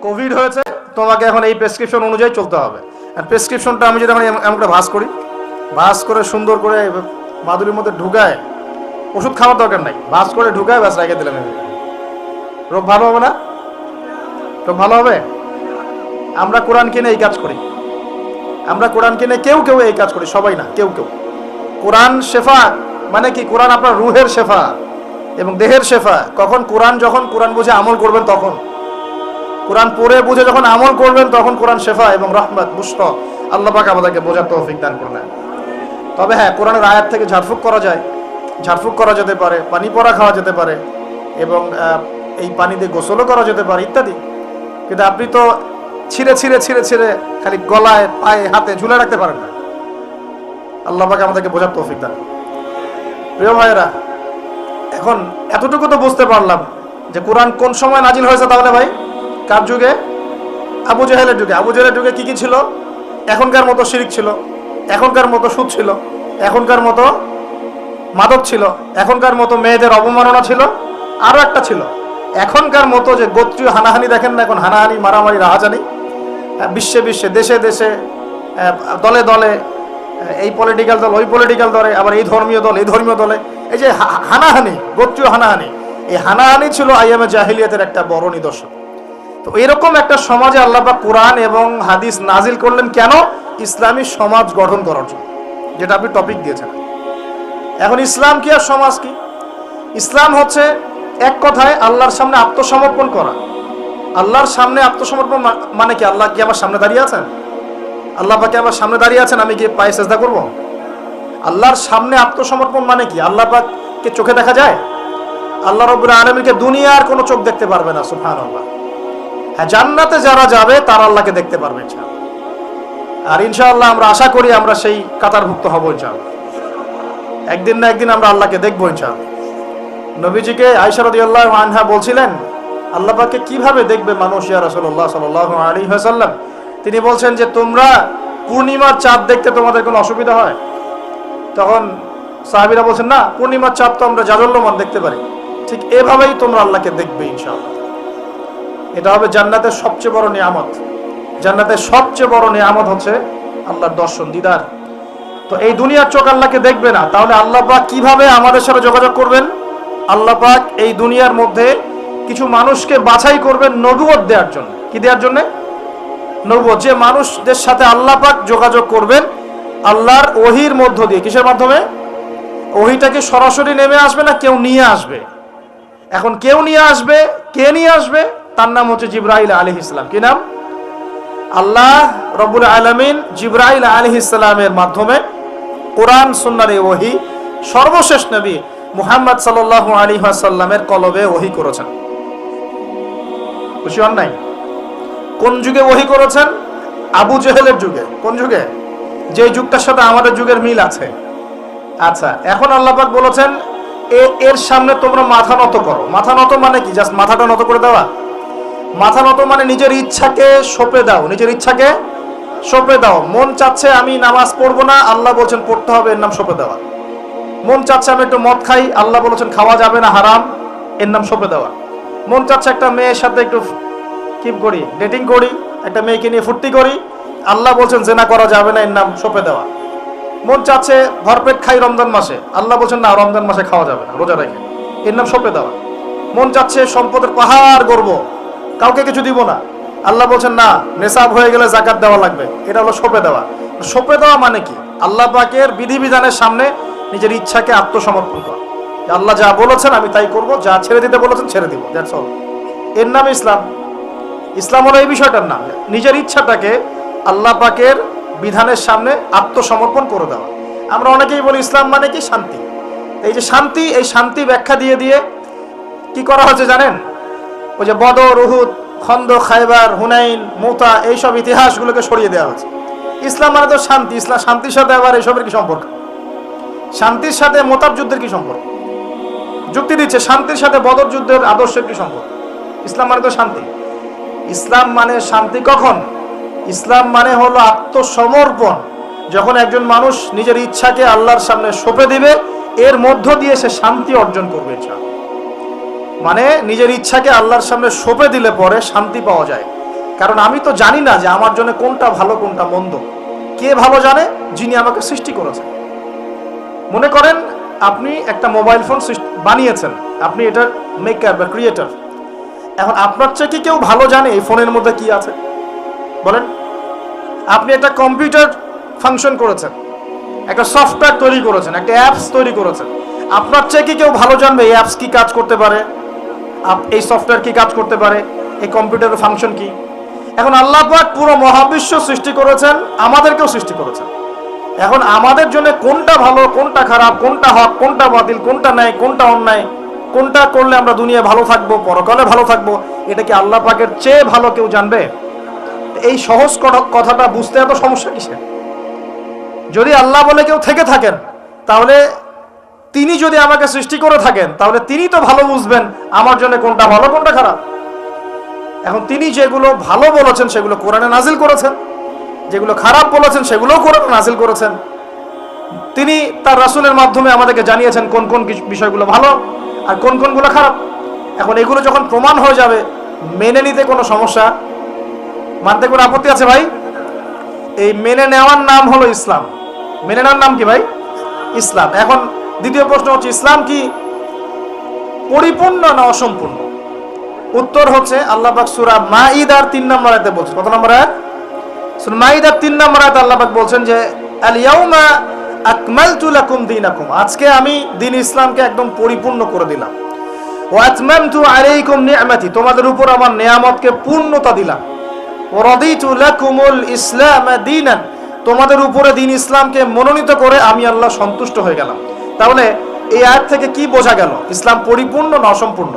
কোভিড হয়েছে, তোমাকে এখন এই প্রেসক্রিপশন অনুযায়ী চলতে হবে। আর প্রেসক্রিপশনটা আমি যদি এখন এমন করে ভাঁজ করি, ভাঁজ করে সুন্দর করে মাদুরির মধ্যে ঢুকায়, ওষুধ খাওয়ার দরকার নাই, ভাঁজ করে ঢুকায় ব্যাস রেখে দিলাম, রোগ ভালো হবে না? রোগ ভালো হবে? আমরা কোরআন কিনে এই কাজ করি, আমরা কোরআন কিনে কেউ কেউ এই কাজ করি, সবাই না, কেউ কেউ। কোরআন শেফা মানে কি? কোরআন আপনার রুহের শেফা এবং দেহের শেফা। কখন? কোরআন যখন কোরআন বুঝে আমল করবেন তখন। কোরআন পড়ে বুঝে যখন আমল করবেন তখন কোরআন শেফা এবং রহমত বুশরা। আল্লাহ পাক আমাদেরকে বোঝার তৌফিক দান করলেন। তবে হ্যাঁ, কোরআনের আয়াত থেকে ঝাড়ফুঁক করা যায়, ঝাড়ফুঁক করা যেতে পারে, পানি পড়া খাওয়া যেতে পারে এবং এই পানি দিয়ে গোসলও করা যেতে পারে ইত্যাদি। কিন্তু আপনি তো ছিঁড়ে ছিঁড়ে ছিঁড়ে ছিঁড়ে খালি গলায়, পায়ে, হাতে ঝুলে রাখতে পারেন না। আল্লাহ পাক আমাদেরকে বোঝার তৌফিক দান। প্রিয় ভাইয়েরা, এখন এতটুকু তো বুঝতে পারলাম যে কোরআন কোন সময় নাজিল হয়েছে। তাহলে ভাই কার যুগে? আবু জেহেলের যুগে। আবু জেহেলের যুগে কি কি ছিল? এখনকার মতো শিরক ছিল, এখনকার মতো সুদ ছিল, এখনকার মতো মাদক ছিল, এখনকার মতো মেয়েদের অবমাননা ছিল, আরো একটা ছিল এখনকার মতো যে গোত্রীয় হানাহানি। দেখেন না এখন হানাহানি, মারামারি, রাহাজানি বিশ্বে বিশ্বে, দেশে দেশে, দলে দলে, এই পলিটিক্যাল দল ওই পলিটিক্যাল দলে, আবার এই ধর্মীয় দল এই ধর্মীয় দলে, এই যে হানাহানি, গোত্রীয় হানাহানি, এই হানাহানি ছিল আইয়ামে জাহিলিয়াতের একটা বড় নিদর্শন। তো এরকম একটা সমাজে আল্লাহ পাক কোরআন এবং হাদিস নাজিল করলেন কেন? ইসলামী সমাজ গঠন করার জন্য, যেটা আপনি টপিক দিয়েছেন। এখন ইসলাম কি আর সমাজ কি? ইসলাম হচ্ছে এক কথায় আল্লাহর সামনে আত্মসমর্পণ করা। আল্লাহর সামনে আত্মসমর্পণ মানে কি? আল্লাহ কি আমার সামনে দাঁড়িয়ে আছেন? আল্লাহ পাক কি আমার সামনে দাঁড়িয়ে আছেন? আমি কি পায়ে সেজদা করব? আল্লাহর সামনে আত্মসমর্পণ মানে কি? আল্লাহ পাককে চোখে দেখা যায়? আল্লাহ রাব্বুল আলামিনকে দুনিয়ার কোনো চোখ দেখতে পারবে না, সুবহানাল্লাহ। হ্যাঁ, জান্নাতে যারা যাবে তারা আল্লাহকে দেখতে পারবে ইনশাআল্লাহ। আর ইনশাআল্লাহ আমরা আশা করি আমরা সেই কাতারভুক্ত হব ইনশাআল্লাহ। একদিন না একদিন আমরা আল্লাহকে দেখবো ইনশাআল্লাহ। নবীজিকে আয়েশা রাদিয়াল্লাহু আনহা বলছিলেন, আল্লাহ পাককে কিভাবে দেখবে মানুষ ইয়া রাসূলুল্লাহ সাল্লাল্লাহু আলাইহি ওয়াসাল্লাম? তিনি বলছেন যে তোমরা পূর্ণিমার চাঁদ দেখতে তোমাদের কোনো অসুবিধা হয়? তখন সাহাবীরা বলছেন না, পূর্ণিমার চাঁদ তো আমরা জাজল্যমান দেখতে পারি, ঠিক এভাবেই তোমরা আল্লাহকে দেখবে ইনশাআল্লাহ। এটা হবে জান্নাতের সবচেয়ে বড় নিয়ামত। জান্নাতের সবচেয়ে বড় নিয়ামত হচ্ছে আল্লাহর দর্শন, দিদার। তো এই দুনিয়ার চোখ আল্লাহকে দেখবে না, তাহলে আল্লাহ পাক কিভাবে আমাদের সাথে যোগাযোগ করবেন? আল্লাহ পাক এই দুনিয়ার মধ্যে কিছু মানুষকে বাছাই করবেন নবুয়ত দেওয়ার জন্য। কি দেওয়ার জন্য? নবুয়ত। যে মানুষদের সাথে আল্লাহ পাক যোগাযোগ করবেন আল্লাহর ওহির মধ্য দিয়ে। কিসের মাধ্যমে? ওহিটা কি সরাসরি নেমে আসবে না কেউ নিয়ে আসবে? এখন কেউ নিয়ে আসবে, কে নিয়ে আসবে? তার নাম হচ্ছে জিবরাইল আলাইহিস সালাম। কি নাম? আল্লাহ রব্বুল আলামিন জিবরাইল আলাইহিস সালামের মাধ্যমে কোরআন সুন্নাহর এই ওহী সর্বশেষ নবী মুহাম্মদ সাল্লাল্লাহু আলাইহি ওয়াসাল্লামের কলবে ওহী করেছেন। খুশি হন নাই? কোন যুগে ওহী করেছেন? আবু জেহেলের যুগে। কোন যুগে? যে যুগটার সাথে আমাদের যুগের মিল আছে। আচ্ছা, এখন আল্লাহ পাক বলেছেন এর সামনে তোমরা মাথা নত করো। মাথা নত মানে কি? জাস্ট মাথাটা নত করে দেওয়া? মাথা নত মানে নিজের ইচ্ছাকে সঁপে দাও, নিজের ইচ্ছাকে সঁপে দাও। মন চাচ্ছে আমি নামাজ পড়বো না, আল্লাহ বলছেন পড়তে হবে, এর নাম সঁপে দেওয়া। মন চাচ্ছে আমি একটু মদ খাই, আল্লাহ বলেছেন খাওয়া যাবে না, হারাম, এর নাম সঁপে দেওয়া। মন চাচ্ছে একটা মেয়ের সাথে একটু কিপ করি, ডেটিং করি, একটা মেয়েকে নিয়ে ফুর্তি করি, আল্লাহ বলছেন জেনা করা যাবে না, এর নাম সঁপে দেওয়া। মন চাচ্ছে ভরপেট খাই রমজান মাসে, আল্লাহ বলছেন না, রমজান মাসে খাওয়া যাবে না, রোজা রেখে, এর নাম সঁপে দেওয়া। মন চাচ্ছে সম্পদের পাহাড় গর্ব, কাউকে কিছু দিব না, আল্লাহ বলছেন না, নেশাব হয়ে গেলে যাকাত দেওয়া লাগবে, এটা হলো সঁপে দেওয়া। সঁপে দেওয়া মানে কি? আল্লাহ পাকের বিধিবিধানের সামনে নিজের ইচ্ছাকে আত্মসমর্পণ করা। আল্লাহ যা বলেছেন আমি তাই করব, যা ছেড়ে দিতে বলেছেন ছেড়ে দিব, দ্যাটস অল। এর নাম ইসলাম। ইসলাম হলো এই বিষয়টার নাম, নিজের ইচ্ছাটাকে আল্লাহ পাকের বিধানের সামনে আত্মসমর্পণ করে দেওয়া। আমরা অনেকেই বলি ইসলাম মানে কি? শান্তি। এই যে শান্তি, এই শান্তি ব্যাখ্যা দিয়ে দিয়ে কি করা হয়েছে জানেন? ওই যে বদর, উহুদ, খন্দক, খায়বার, হুনাইন, মুতা, এইসব ইতিহাসগুলোকে সরিয়ে দেওয়া হয়েছে। ইসলাম মানে তো শান্তি। ইসলাম শান্তির সাথে আবার এসবের কি সম্পর্ক? শান্তির সাথে মোতাব যুদ্ধের কি সম্পর্ক? যুক্তি দিচ্ছে শান্তির সাথে বদর যুদ্ধের আদর্শের কি সম্পর্ক? ইসলাম মানে তো শান্তি। ইসলাম মানে শান্তি কখন? ইসলাম মানে হলো আত্মসমর্পণ। যখন একজন মানুষ নিজের ইচ্ছাকে আল্লাহর সামনে সঁপে দিবে, এর মধ্য দিয়ে সে শান্তি অর্জন করবে। মানে নিজের ইচ্ছাকে আল্লাহর সামনে সঁপে দিলে পরে শান্তি পাওয়া যায়। কারণ আমি তো জানি না যে আমার জন্য কোনটা ভালো কোনটা মন্দ। কে ভালো জানে? যিনি আমাকে সৃষ্টি করেছেন। মনে করেন আপনি একটা মোবাইল ফোন বানিয়েছেন, আপনি এটার মেকার বা ক্রিয়েটর। এখন আপনার চেয়ে কি কেউ ভালো জানে এই ফোনের মধ্যে কি আছে? বলেন। আপনি একটা কম্পিউটার ফাংশন করেছেন, একটা সফটওয়্যার তৈরি করেছেন, একটা অ্যাপস তৈরি করেছেন। আপনার চেয়ে কি কেউ ভালো জানবে এই অ্যাপস কি কাজ করতে পারে, এই সফটওয়্যার কি কাজ করতে পারে, এই কম্পিউটারের ফাংশন কি? এখন আল্লাহ পাক পুরো মহাবিশ্ব সৃষ্টি করেছেন, আমাদেরকেও সৃষ্টি করেছেন। এখন আমাদের জন্য কোনটা ভালো কোনটা খারাপ, কোনটা হক কোনটা বাতিল, কোনটা ন্যায় কোনটা অন্যায়, কোনটা করলে আমরা দুনিয়ায় ভালো থাকবো, পরকালে ভালো থাকবো, এটা কি আল্লাহ পাকের চেয়ে ভালো কেউ জানবে? এই সহজ কথাটা বুঝতে এত সমস্যা কিসের? যদি আল্লাহ বলে কেউ থেকে থাকেন, তাহলে তিনি যদি আমাকে সৃষ্টি করে থাকেন, তাহলে তিনি তো ভালো বুঝবেন আমার জন্য কোনটা ভালো কোনটা খারাপ। এখন তিনি যেগুলো ভালো বলেছেন সেগুলো কোরআনে নাজিল করেছেন, যেগুলো খারাপ বলেছেন সেগুলোও কোরআনে নাজিল করেছেন। তিনি তার রাসূলের মাধ্যমে আমাদেরকে জানিয়েছেন কোন কোন বিষয়গুলো ভালো আর কোন কোনগুলো খারাপ। এখন এগুলো যখন প্রমাণ হয়ে যাবে, মেনে নিতে কোনো সমস্যা, মানতে কোনো আপত্তি আছে ভাই? এই মেনে নেওয়ার নাম হলো ইসলাম। মেনে নেওয়ার নাম কি ভাই? ইসলাম। এখন দ্বিতীয় প্রশ্ন হচ্ছে, ইসলাম কি পরিপূর্ণ না অসম্পূর্ণ? উত্তর হচ্ছে আল্লাহ পাক সূরা মাইদার 3 নম্বর আয়াতে বলছেন। কত নম্বর আয়াত? সূরা মাইদার 3 নম্বর আয়াতে আল্লাহ পাক বলছেন যে আল ইয়াউমা আকমালতু লাকুম দীনাকুম, আজকে আমি দ্বীন ইসলামকে একদম পরিপূর্ণ করে দিলাম। ওয়া আতমামতু আলাইকুম নি'মাতি, তোমাদের উপর আমার নিয়ামতকে পূর্ণতা দিলাম। ওয়া রাদিতু লাকুমুল ইসলাম দীনান, তোমাদের উপরে দ্বীন ইসলামকে মনোনীত করে আমি আল্লাহ সন্তুষ্ট হয়ে গেলাম। তাহলে এই আয়াত থেকে কি বোঝা গেল? ইসলাম পরিপূর্ণ না অসম্পূর্ণ?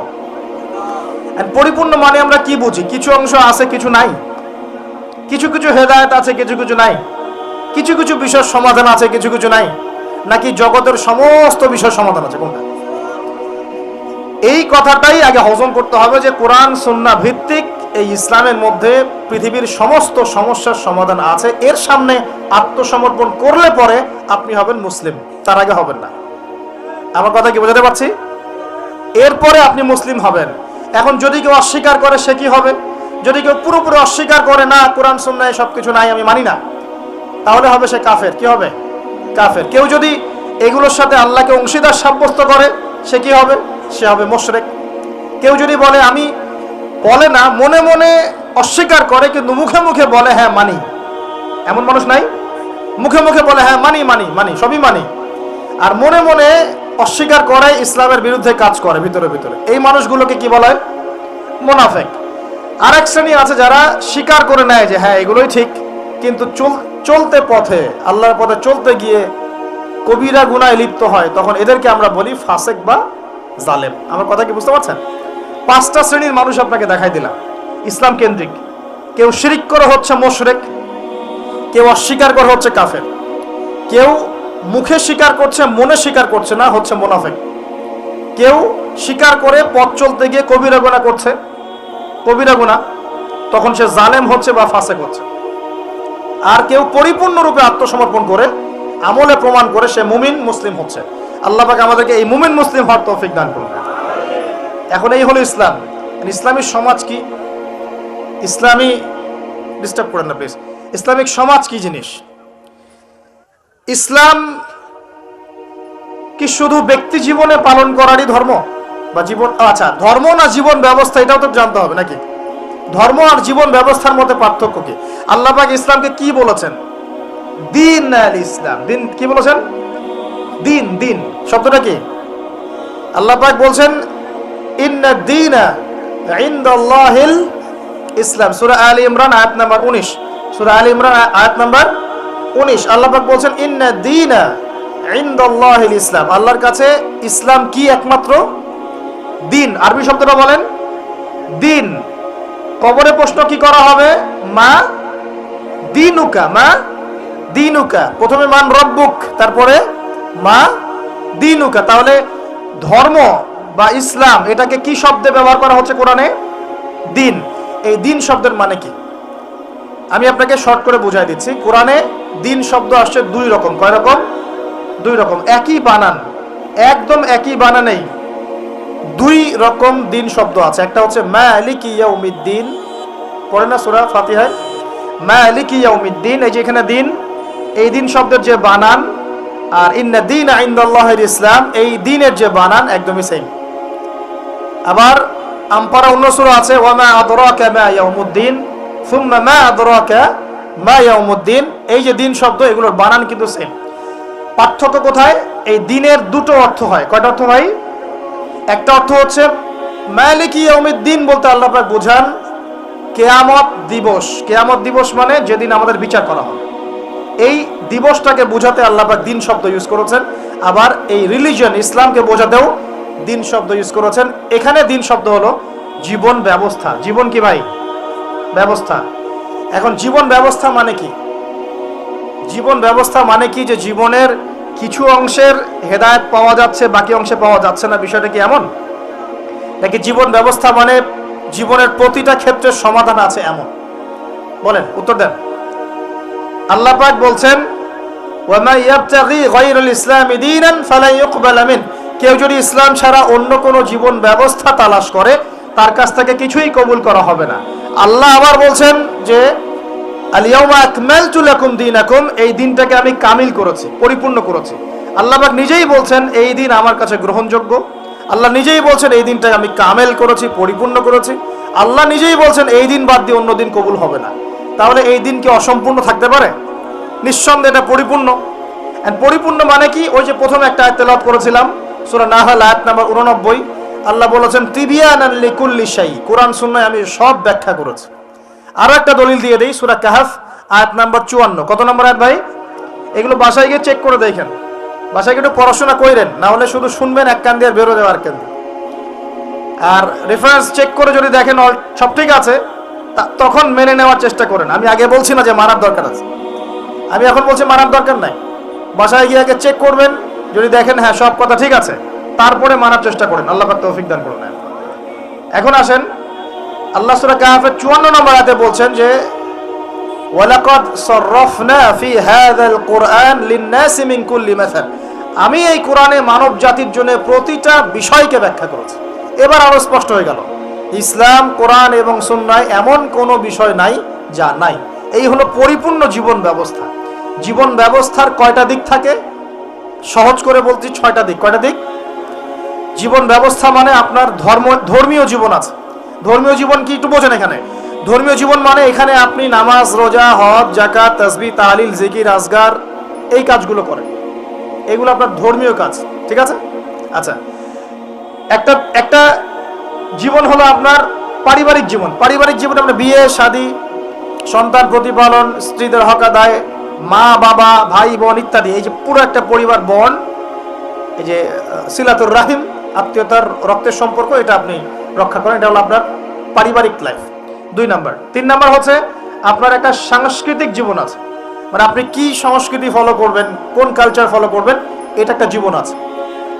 পরিপূর্ণ মানে আমরা কি বুঝি? কিছু অংশ আছে কিছু নাই, কিছু কিছু হেদায়েত আছে কিছু কিছু নাই, কিছু কিছু বিষয়ের সমাধান আছে কিছু কিছু নাই, নাকি জগতের সমস্ত বিষয়ের সমাধান আছে? কোনটা? এই কথাটাই আগে হজম করতে হবে যে কোরআন সুন্নাহ ভিত্তিক এই ইসলামের মধ্যে পৃথিবীর সমস্ত সমস্যার সমাধান আছে। এর সামনে আত্মসমর্পণ করলে পরে আপনি হবেন মুসলিম, তার আগে হবেন না। আমার কথা কি বোঝাতে পারছি? এরপরে আপনি মুসলিম হবেন। এখন যদি কেউ অস্বীকার করে সে কি হবে? যদি কেউ পুরোপুরি অস্বীকার করে, না কোরআন সুন্নাহ সবকিছু নাই, আমি মানি না, তাহলে হবে সে কাফের। কি হবে? কাফের। কেউ যদি এগুলোর সাথে আল্লাহকে অংশীদার সাব্যস্ত করে সে কি হবে? সে হবে মুশরিক। কেউ যদি বলে আমি, বলে না, মনে মনে অস্বীকার করে কিন্তু মুখে মুখে বলে হ্যাঁ মানি, এমন মানুষ নাই? মুখে মুখে বলে হ্যাঁ মানি মানি মানি সবই মানি, আর মনে মনে অস্বীকার করে, ইসলামের বিরুদ্ধে কাজ করে ভিতরে ভিতরে, এই মানুষগুলোকে কি বলে? মুনাফিক। আরেক শ্রেণী আছে যারা স্বীকার করে নেয় যে হ্যাঁ এগুলোই ঠিক, কিন্তু চলতে পথে, আল্লাহর পথে চলতে গিয়ে কবিরা গুনায় লিপ্ত হয়, তখন এদেরকে আমরা বলি ফাসেক বা জালেম। আমার কথা কি বুঝতে পারছেন? 5টা শ্রেণীর মানুষ আপনাকে দেখাই দিলাম ইসলাম কেন্দ্রিক। কেউ শিরিক করে হচ্ছে মুশরিক, কেউ অস্বীকার করে হচ্ছে কাফের, কেউ মুখে স্বীকার করছে মনে স্বীকার করছে না, হচ্ছে মুনাফিক, কেউ স্বীকার করে পথ চলতে গিয়ে কবিরা গুনাহ করছে, কবিরা গুনাহ, তখন সে জালেম হচ্ছে বা ফাসেক হচ্ছে। আর কেউ পরিপূর্ণরূপে আত্মসমর্পণ করে আমলে প্রমাণ করে সে মুমিন মুসলিম হচ্ছে। আল্লাহ পাক আমাদেরকে এই মুমিন মুসলিম হওয়ার তৌফিক দান করুন। এখন এই হলো ইসলাম। ইসলামী সমাজ কি? ইসলামী, ডিস্টার্ব করেন না প্লিজ, ইসলামিক সমাজ কি জিনিস? ইসলাম কি শুধু ব্যক্তি জীবনে পালন করারই ধর্ম বা জীবন? আচ্ছা, ধর্ম না জীবন ব্যবস্থা, এটাও তো জানতে হবে নাকি? ধর্ম আর জীবন ব্যবস্থার মধ্যে পার্থক্য কি? আল্লাহ পাক ইসলামকে কি বলেছেন? দিন আল ইসলাম। দিন কি বলেছেন? দিন। দিন শব্দটা কি? আল্লাহ পাক বলছেন ইন্না দীনা ইনদাল্লাহিল ইসলাম। সূরা আলে ইমরান আয়াত নাম্বার 19। সূরা আলে ইমরান আয়াত নাম্বার 19 আল্লাহ পাক বলছেন ইন্না দীনা ইনদাল্লাহিল ইসলাম। আল্লাহর কাছে ইসলাম কি? একমাত্র দিন। আরবি শব্দটা বলেন দিন। কবরে প্রশ্ন কি করা হবে? মা দিনুকা, মা দিনুকা। প্রথমে মান রব্বুক, তারপরে মা দিনুকা। তাহলে ধর্ম বা ইসলাম এটাকে কি শব্দে ব্যবহার করা হচ্ছে কোরআনে? দিন। এই দিন শব্দের মানে কি আমি আপনাকে শর্ট করে বুঝাই দিচ্ছি। কোরআনে দিন শব্দ আসছে 2 রকম। কয় রকম? 2 রকম। একই বানান, একদম একই বানানেই 2 রকম দিন শব্দ আছে। একটা হচ্ছে মালিকি ইয়াউমিদ্দিন, পড়ে না সূরা ফাতিহায়, মালিকি ইয়াউমিদ্দিন। এই যে এখানে দিন, এই দিন শব্দের যে বানান আর ইন্না দীনা ইনদাল্লাহিল ইসলাম, এই দিনের যে বানান একদমই সেম। আবার আমপারা অন্য সূরা আছে ওয়া মা আদরাকা মা ইয়াউমুদ্দিন সুম্মা মা আদরাকা মা ইয়াউমুদ্দিন। এই যে দিন শব্দ, এগুলোর বানান কিন্তু সেম। পার্থক্য কোথায়? এই দিনের 2টো অর্থ হয়। কয়টা অর্থ হয়? একটা অর্থ হচ্ছে মালিকি ইয়াউমিদ্দিন বলতে আল্লাহ পাক বোঝান কিয়ামত দিবস। কিয়ামত দিবস মানে যেদিন আমাদের বিচার করা হবে, এই দিবসটাকে বোঝাতে আল্লাহ পাক দিন শব্দ ইউজ করেছেন। আবার এই রিলিজিয়ন ইসলামকে বোঝাতেও দিন শব্দ ইউজ করেছেন। এখানে দিন শব্দ হলো জীবন ব্যবস্থা। জীবন কি ভাই? ব্যবস্থা। এখন জীবন ব্যবস্থা মানে কি? জীবন ব্যবস্থা মানে কি? যে জীবনের কিছু অংশের হেদায়েত পাওয়া যাচ্ছে, বাকি অংশে পাওয়া যাচ্ছে না, বিষয়টা কি এমন? নাকি জীবন ব্যবস্থা মানে জীবনের প্রতিটা ক্ষেত্রে সমাধান আছে এমন? বলেন, উত্তর দেন। আল্লাহ পাক বলছেন ওয়া মা ইয়াবতাগি গায়রাল ইসলামি দীনান ফালা ইউকবালা মিন। কেউ যদি ইসলাম ছাড়া অন্য কোনো জীবন ব্যবস্থা তালাশ করে তার কাছ থেকে কিছুই কবুল করা হবে না। আল্লাহ আবার বলছেন যে আল ইয়াউমা আকমালতু লাকুম দীনাকুম, এই দিনটাকে আমি কামিল করেছি, পরিপূর্ণ করেছি। আল্লাহ পাক নিজেই বলছেন এই দিন আমার কাছে গ্রহণযোগ্য। আল্লাহ নিজেই বলছেন এই দিনটাকে আমি কামেল করেছি, পরিপূর্ণ করেছি। আল্লাহ নিজেই বলছেন এই দিন বাদ দিয়ে অন্য দিন কবুল হবে না। তাহলে এই দিন কি অসম্পূর্ণ থাকতে পারে? নিঃসন্দেহে এটা পরিপূর্ণ। পরিপূর্ণ মানে কি? ওই যে প্রথমে একটা আয়াত তেলাওয়াত করেছিলাম সূরা নাহল আয়াত নাম্বার 89। আল্লাহ বলেছেন তিবিয়ানান লিকুল্লি শাই। কোরআন সুন্নাহয় আমি সব ব্যাখ্যা করেছি। আরো একটা দলিল দিয়ে দেই, সূরা কাহফ আয়াত নাম্বার 54। কত নম্বর আয়াত ভাই? এগুলো বাসায় গিয়ে চেক করে দেখেন, বাসায় গিয়ে একটু পড়াশোনা করেন, না হলে শুধু শুনবেন এক কান দিয়ে বেরো দেওয়ার কান দিয়ে। আর রেফারেন্স চেক করে যদি দেখেন সব ঠিক আছে, তখন মেনে নেওয়ার চেষ্টা করেন। আমি আগে বলছি না যে মানার দরকার আছে, আমি এখন বলছি মানার দরকার নাই। বাসায় গিয়ে আগে চেক করবেন, যদি দেখেন হ্যাঁ সব কথা ঠিক আছে, তারপরে মানার চেষ্টা করেন। আল্লাহ পাক তৌফিক দান করুন। এখন আসেন, আল্লাহ সূরা কাহফের 54 নম্বর আয়াতে বলছেন যে ওয়ালাকাদ সাররাফনা ফি হাযাল কুরআন লিন-নাসি মিন কুল্লি মাসাল। আমি এই কোরআনে মানব জাতির জন্য প্রতিটা বিষয়কে ব্যাখ্যা করেছি। এবার আরো স্পষ্ট হয়ে গেল, ইসলাম, কোরআন এবং সুন্নায় এমন কোনো বিষয় নাই যা নাই। এই হলো পরিপূর্ণ জীবন ব্যবস্থা। জীবন ব্যবস্থার কয়টা দিক থাকে? সহজ করে বলছি, 6টা দিক। কয়টা দিক? জীবন ব্যবস্থা মানে আপনার ধর্মীয় জীবন আছে। ধর্মীয় জীবন কি একটু বোঝেন এখানে? ধর্মীয় জীবন মানে এখানে আপনি নামাজ, রোজা, হজ, যাকাত, তাসবিহ, তাহলিল, জিকির, আজগার এই কাজগুলো করেন। এগুলো আপনার ধর্মীয় কাজ, ঠিক আছে? আচ্ছা, একটা জীবন হলো আপনার পারিবারিক জীবন। পারিবারিক জীবনে আপনার বিয়ে, শাদী, সন্তান প্রতিপালন, স্ত্রীদের হক আদায়, মা বাবা, ভাই বোন ইত্যাদি, এই যে পুরো একটা পরিবার বন, এই যে সিলাতুর রাহিম, আত্মীয়তার রক্তের সম্পর্ক, এটা আপনি রক্ষা করেন। এটা হলো আপনার পারিবারিক লাইফ। 2 নাম্বার। 3 নাম্বার হচ্ছে আপনার একটা সাংস্কৃতিক জীবন আছে, মানে আপনি কি সংস্কৃতি ফলো করবেন, কোন কালচার ফলো করবেন, এটা একটা জীবন আছে।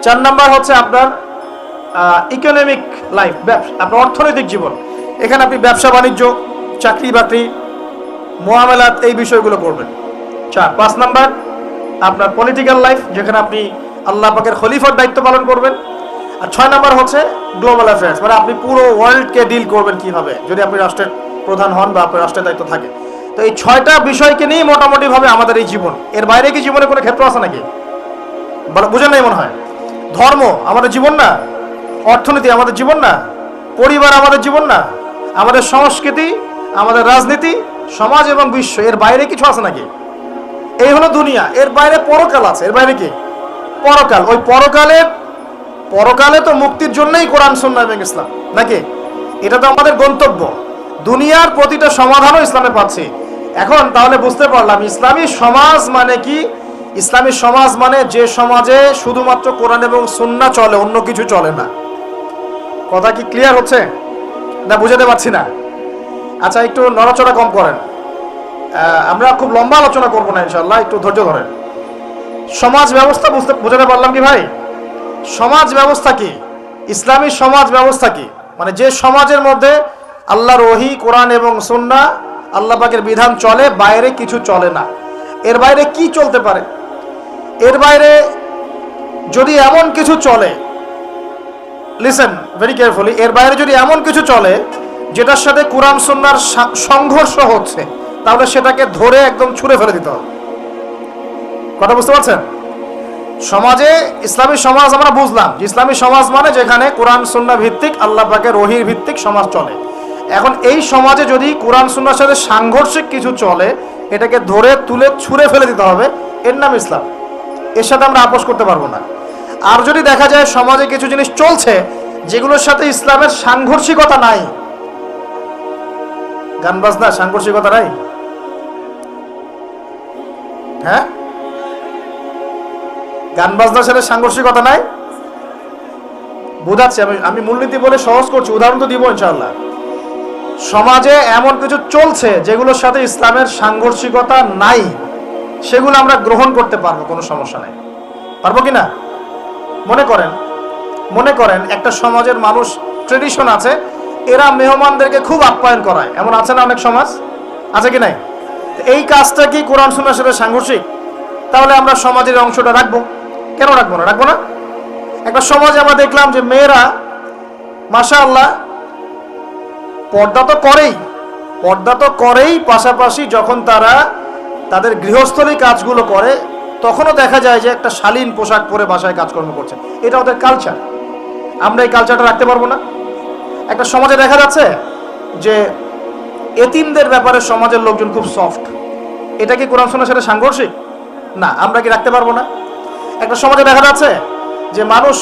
4 নাম্বার হচ্ছে আপনার ইকোনমিক লাইফ, আপনার অর্থনৈতিক জীবন। এখানে আপনি ব্যবসা বাণিজ্য, চাকরি বাকরি, মুআমালাত, এই বিষয়গুলো করবেন। 5 নাম্বার আপনার পলিটিক্যাল লাইফ, যেখানে আপনি আল্লাহ পাকের খলিফার দায়িত্ব পালন করবেন। আর 6 নাম্বার হচ্ছে গ্লোবাল অ্যাফেয়ার্স, মানে আপনি পুরো ওয়ার্ল্ডকে ডিল করবেন কিভাবে, যদি আপনি রাষ্ট্রের প্রধান হন বা আপনার রাষ্ট্রের দায়িত্ব থাকে। তো এই 6টা বিষয়কে নিয়ে মোটামুটি ভাবে আমাদের এই জীবন। এর বাইরে কি জীবনে কোনো ক্ষেত্র আছে নাকি? বুঝেন নাই মনে হয়? ধর্ম আমাদের জীবন না, অর্থনীতি আমাদের জীবন না, পরিবার আমাদের জীবন না, আমাদের সংস্কৃতি, আমাদের রাজনীতি, সমাজ এবং বিশ্ব, এর বাইরে কিছু আছে নাকি? এই হলো দুনিয়া। এর বাইরে পরকাল আছে। এর বাইরে কি? পরকাল। ওই পরকালে তো মুক্তির জন্যই কোরআন, সুন্নাহ এবং ইসলাম, নাকি? এটা তো আমাদের গন্তব্য। দুনিয়ার প্রতিটা সমাধানও ইসলামে পাচ্ছি। এখন তাহলে বুঝতে পারলাম ইসলামী সমাজ মানে কি। ইসলামী সমাজ মানে যে সমাজে শুধুমাত্র কোরআন এবং সুন্নাহ চলে, অন্য কিছু চলে না। কথা কি ক্লিয়ার হচ্ছে না? বুঝাতে পারছি না? আচ্ছা, একটু নড়াচড়া কম করেন। আমরা খুব লম্বা আলোচনা করবো না ইনশাআল্লাহ, একটু ধৈর্য ধরেন। সমাজ ব্যবস্থা বুঝাতে পারলাম কি ভাই? সমাজ ব্যবস্থা কি? ইসলামী সমাজ ব্যবস্থা কি? মানে যে সমাজের মধ্যে আল্লাহর ওহী, কোরআন এবং সুন্নাহ, আল্লাহ পাকের বিধান চলে, বাইরে কিছু চলে না। এর বাইরে কি চলতে পারে? এর বাইরে যদি এমন কিছু চলে, লিসেন ভেরি কেয়ারফুলি, এর বাইরে যদি এমন কিছু চলে যেটার সাথে কোরআন সুন্নাহর সংঘর্ষ হচ্ছে, তাহলে সেটাকে ধরে একদম ছুঁড়ে ফেলে দিতে হবে। কথা বুঝতে পারছেন? সমাজে ইসলামী সমাজ আমরা বুঝলাম যে ইসলামী সমাজ মানে যেখানে কোরআন সুন্নাহ ভিত্তিক, আল্লাহ পাকের ওহীর ভিত্তিক সমাজ চলে। এখন এই সমাজে যদি কোরআন সুন্নাহর সাথে সাংঘর্ষিক কিছু চলে, এটাকে ধরে তুলে ছুঁড়ে ফেলে দিতে হবে। এর নাম ইসলাম। এর সাথে আমরা আপোষ করতে পারবো না। আর যদি দেখা যায় সমাজে কিছু জিনিস চলছে যেগুলোর সাথে ইসলামের সাংঘর্ষিকতা নাই, গান বাজনা সাংঘর্ষিকতা নাই, হ্যাঁ, গান বাজনার সাথে সাংঘর্ষিকতা নাই, বুঝাচ্ছি আমি মূলনীতি বলে সহজ করছি, উদাহরণ তো দিব ইনশাআল্লাহ। সমাজে এমন কিছু চলছে যেগুলোর সাথে ইসলামের সাংঘর্ষিকতা নাই, সেগুলো আমরা গ্রহণ করতে পারবো, কোনো সমস্যা নাই। পারবো কি না? মনে করেন একটা সমাজের মানুষ, ট্রেডিশন আছে, এরা মেহমানদেরকে খুব আপ্যায়ন করায়, এমন আছে না অনেক সমাজ? আছে কি নাই? এই কাজটা কি কোরআন সুন্নাহর সাথে সাংঘর্ষিক? তাহলে আমরা সমাজের অংশটা রাখবো। কেন রাখবো না? রাখবো না। একটা সমাজে আমরা দেখলাম যে মেয়েরা মাশাআল্লাহ পর্দা তো করেই, পাশাপাশি যখন তারা তাদের গৃহস্থলী কাজগুলো করে, তখনও দেখা যায় যে একটা শালীন পোশাক পরে বাসায় কাজকর্ম করছে। এটা ওদের কালচার। আমরা এই কালচারটা রাখতে পারবো না। একটা সমাজে দেখা যাচ্ছে যে এতিমদের ব্যাপারে সমাজের লোকজন খুব সফট। এটা কি কোরআন সুন্নাহর সাথে সাংঘর্ষিক? না। আমরা কি রাখতে পারবো না? একটা সমাজে দেখা যাচ্ছে যে মানুষ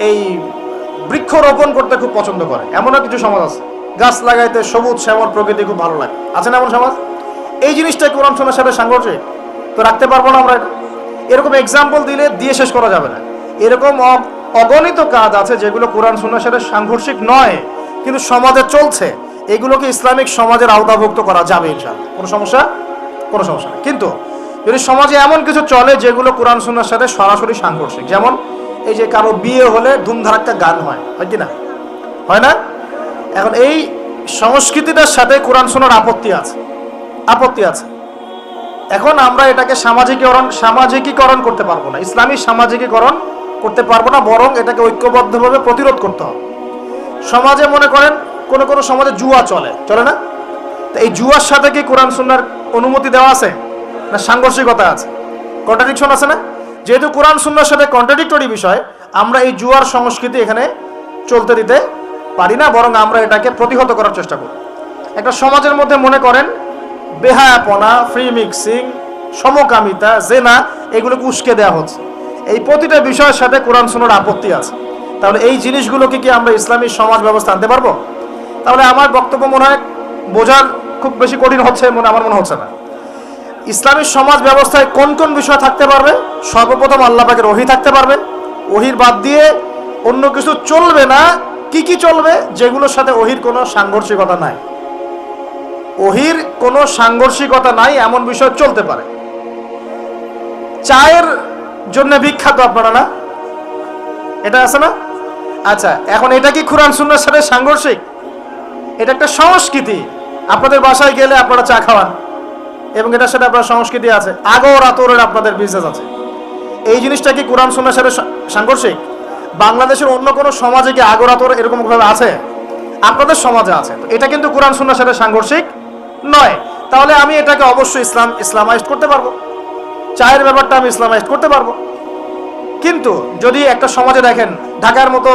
এই বৃক্ষরোপণ করতে খুব পছন্দ করে, এমনও কিছু সমাজ আছে, গাছ লাগাইতে, সবুজ শ্যামল প্রকৃতি খুব ভালো লাগে, আছে না এমন সমাজ? এই জিনিসটা কোরআন সুন্নাহর সাথে সাংঘর্ষিক? তো রাখতে পারবো না আমরা। এরকম এক্সাম্পল দিয়ে শেষ করা যাবে না। এরকম অগণিত কাজ আছে যেগুলো কোরআন সুন্নাহর সাথে সাংঘর্ষিক নয়, কিন্তু সমাজে চলছে। এগুলোকে ইসলামিক সমাজের আওতাভুক্ত করা যাবে ইনশাআল্লাহ, কোনো সমস্যা নেই। কিন্তু যদি সমাজে এমন কিছু চলে যেগুলো কোরআন সুন্নাহর সাথে সরাসরি সাংঘর্ষিক, যেমন এই যে কারো বিয়ে হলে ধুমধারাক্কা গান হয় কি না? হয় না? এখন এই সংস্কৃতিটার সাথে কোরআন সুন্নাহর আপত্তি আছে। এখন আমরা এটাকে সামাজিকীকরণ করতে পারবো না, ইসলামী সামাজিকীকরণ করতে পারবো না, বরং এটাকে ঐক্যবদ্ধভাবে প্রতিরোধ করতে হবে। সমাজে মনে করেন কোনো সমাজে জুয়া চলে না? তো এই জুয়ার সাথে কি কোরআন সুন্নাহর অনুমতি দেওয়া আছে না সাংঘর্ষিকতা আছে, কন্ট্রাডিকশন আছে না? যেহেতু কোরআন সুন্নাহর সাথে কন্ট্রাডিক্টরি বিষয়, আমরা এই জুয়ার সংস্কৃতি এখানে চলতে দিতে পারি না, বরং আমরা এটাকে প্রতিহত করার চেষ্টা করি। একটা সমাজের মধ্যে মনে করেন বেহায়াপনা, ফ্রি মিক্সিং, সমকামিতা, জেনা, এগুলোকে উস্কে দেওয়া হচ্ছে। এই প্রতিটা বিষয়ের সাথে কোরআন সুন্নাহর আপত্তি আছে। তাহলে এই জিনিসগুলোকে কি আমরা ইসলামী সমাজ ব্যবস্থা আনতে পারবো? তাহলে আমার বক্তব্য মনে হয় বোঝার খুব বেশি কঠিন হচ্ছে আমার মনে হচ্ছে না। ইসলামী সমাজ ব্যবস্থায় কোন কোন বিষয় থাকতে পারবে? সর্বপ্রথম আল্লাহ পাকের ওহী থাকতে পারবে, ওহীর বাদ দিয়ে অন্য কিছু চলবে না। কি চলবে? যেগুলোর সাথে ওহীর কোনো সাংঘর্ষিকতা নাই, ওহীর কোনো সাংঘর্ষিকতা নাই এমন বিষয় চলতে পারে। চায়ের জন্য বিখ্যাত আপনারা না, এটা আছে না? আচ্ছা, এখন এটা কি কোরআন সুন্নাহর সাথে সাংঘর্ষিক? এটা একটা সংস্কৃতি। আপনাদের বাসায় গেলে আপনারা চা খাওয়ান এবং এটার সাথে আপনার সংস্কৃতি আছে, আগর আতরের আপনাদের বিজনেস আছে। এই জিনিসটা কি কোরআন সুন্নাহর সাথে সাংঘর্ষিক? বাংলাদেশের অন্য কোনো সমাজে কি আগর আতর এরকম ভাবে আছে? আপনাদের সমাজে আছে। এটা কিন্তু কোরআন সুন্নাহর সাথে সাংঘর্ষিক নয়। তাহলে আমি এটাকে অবশ্যই ইসলামাইজড করতে পারবো, চায়ের ব্যাপারটা আমি ইসলামাইজড করতে পারবো। কিন্তু যদি একটা সমাজে দেখেন, ঢাকার মতো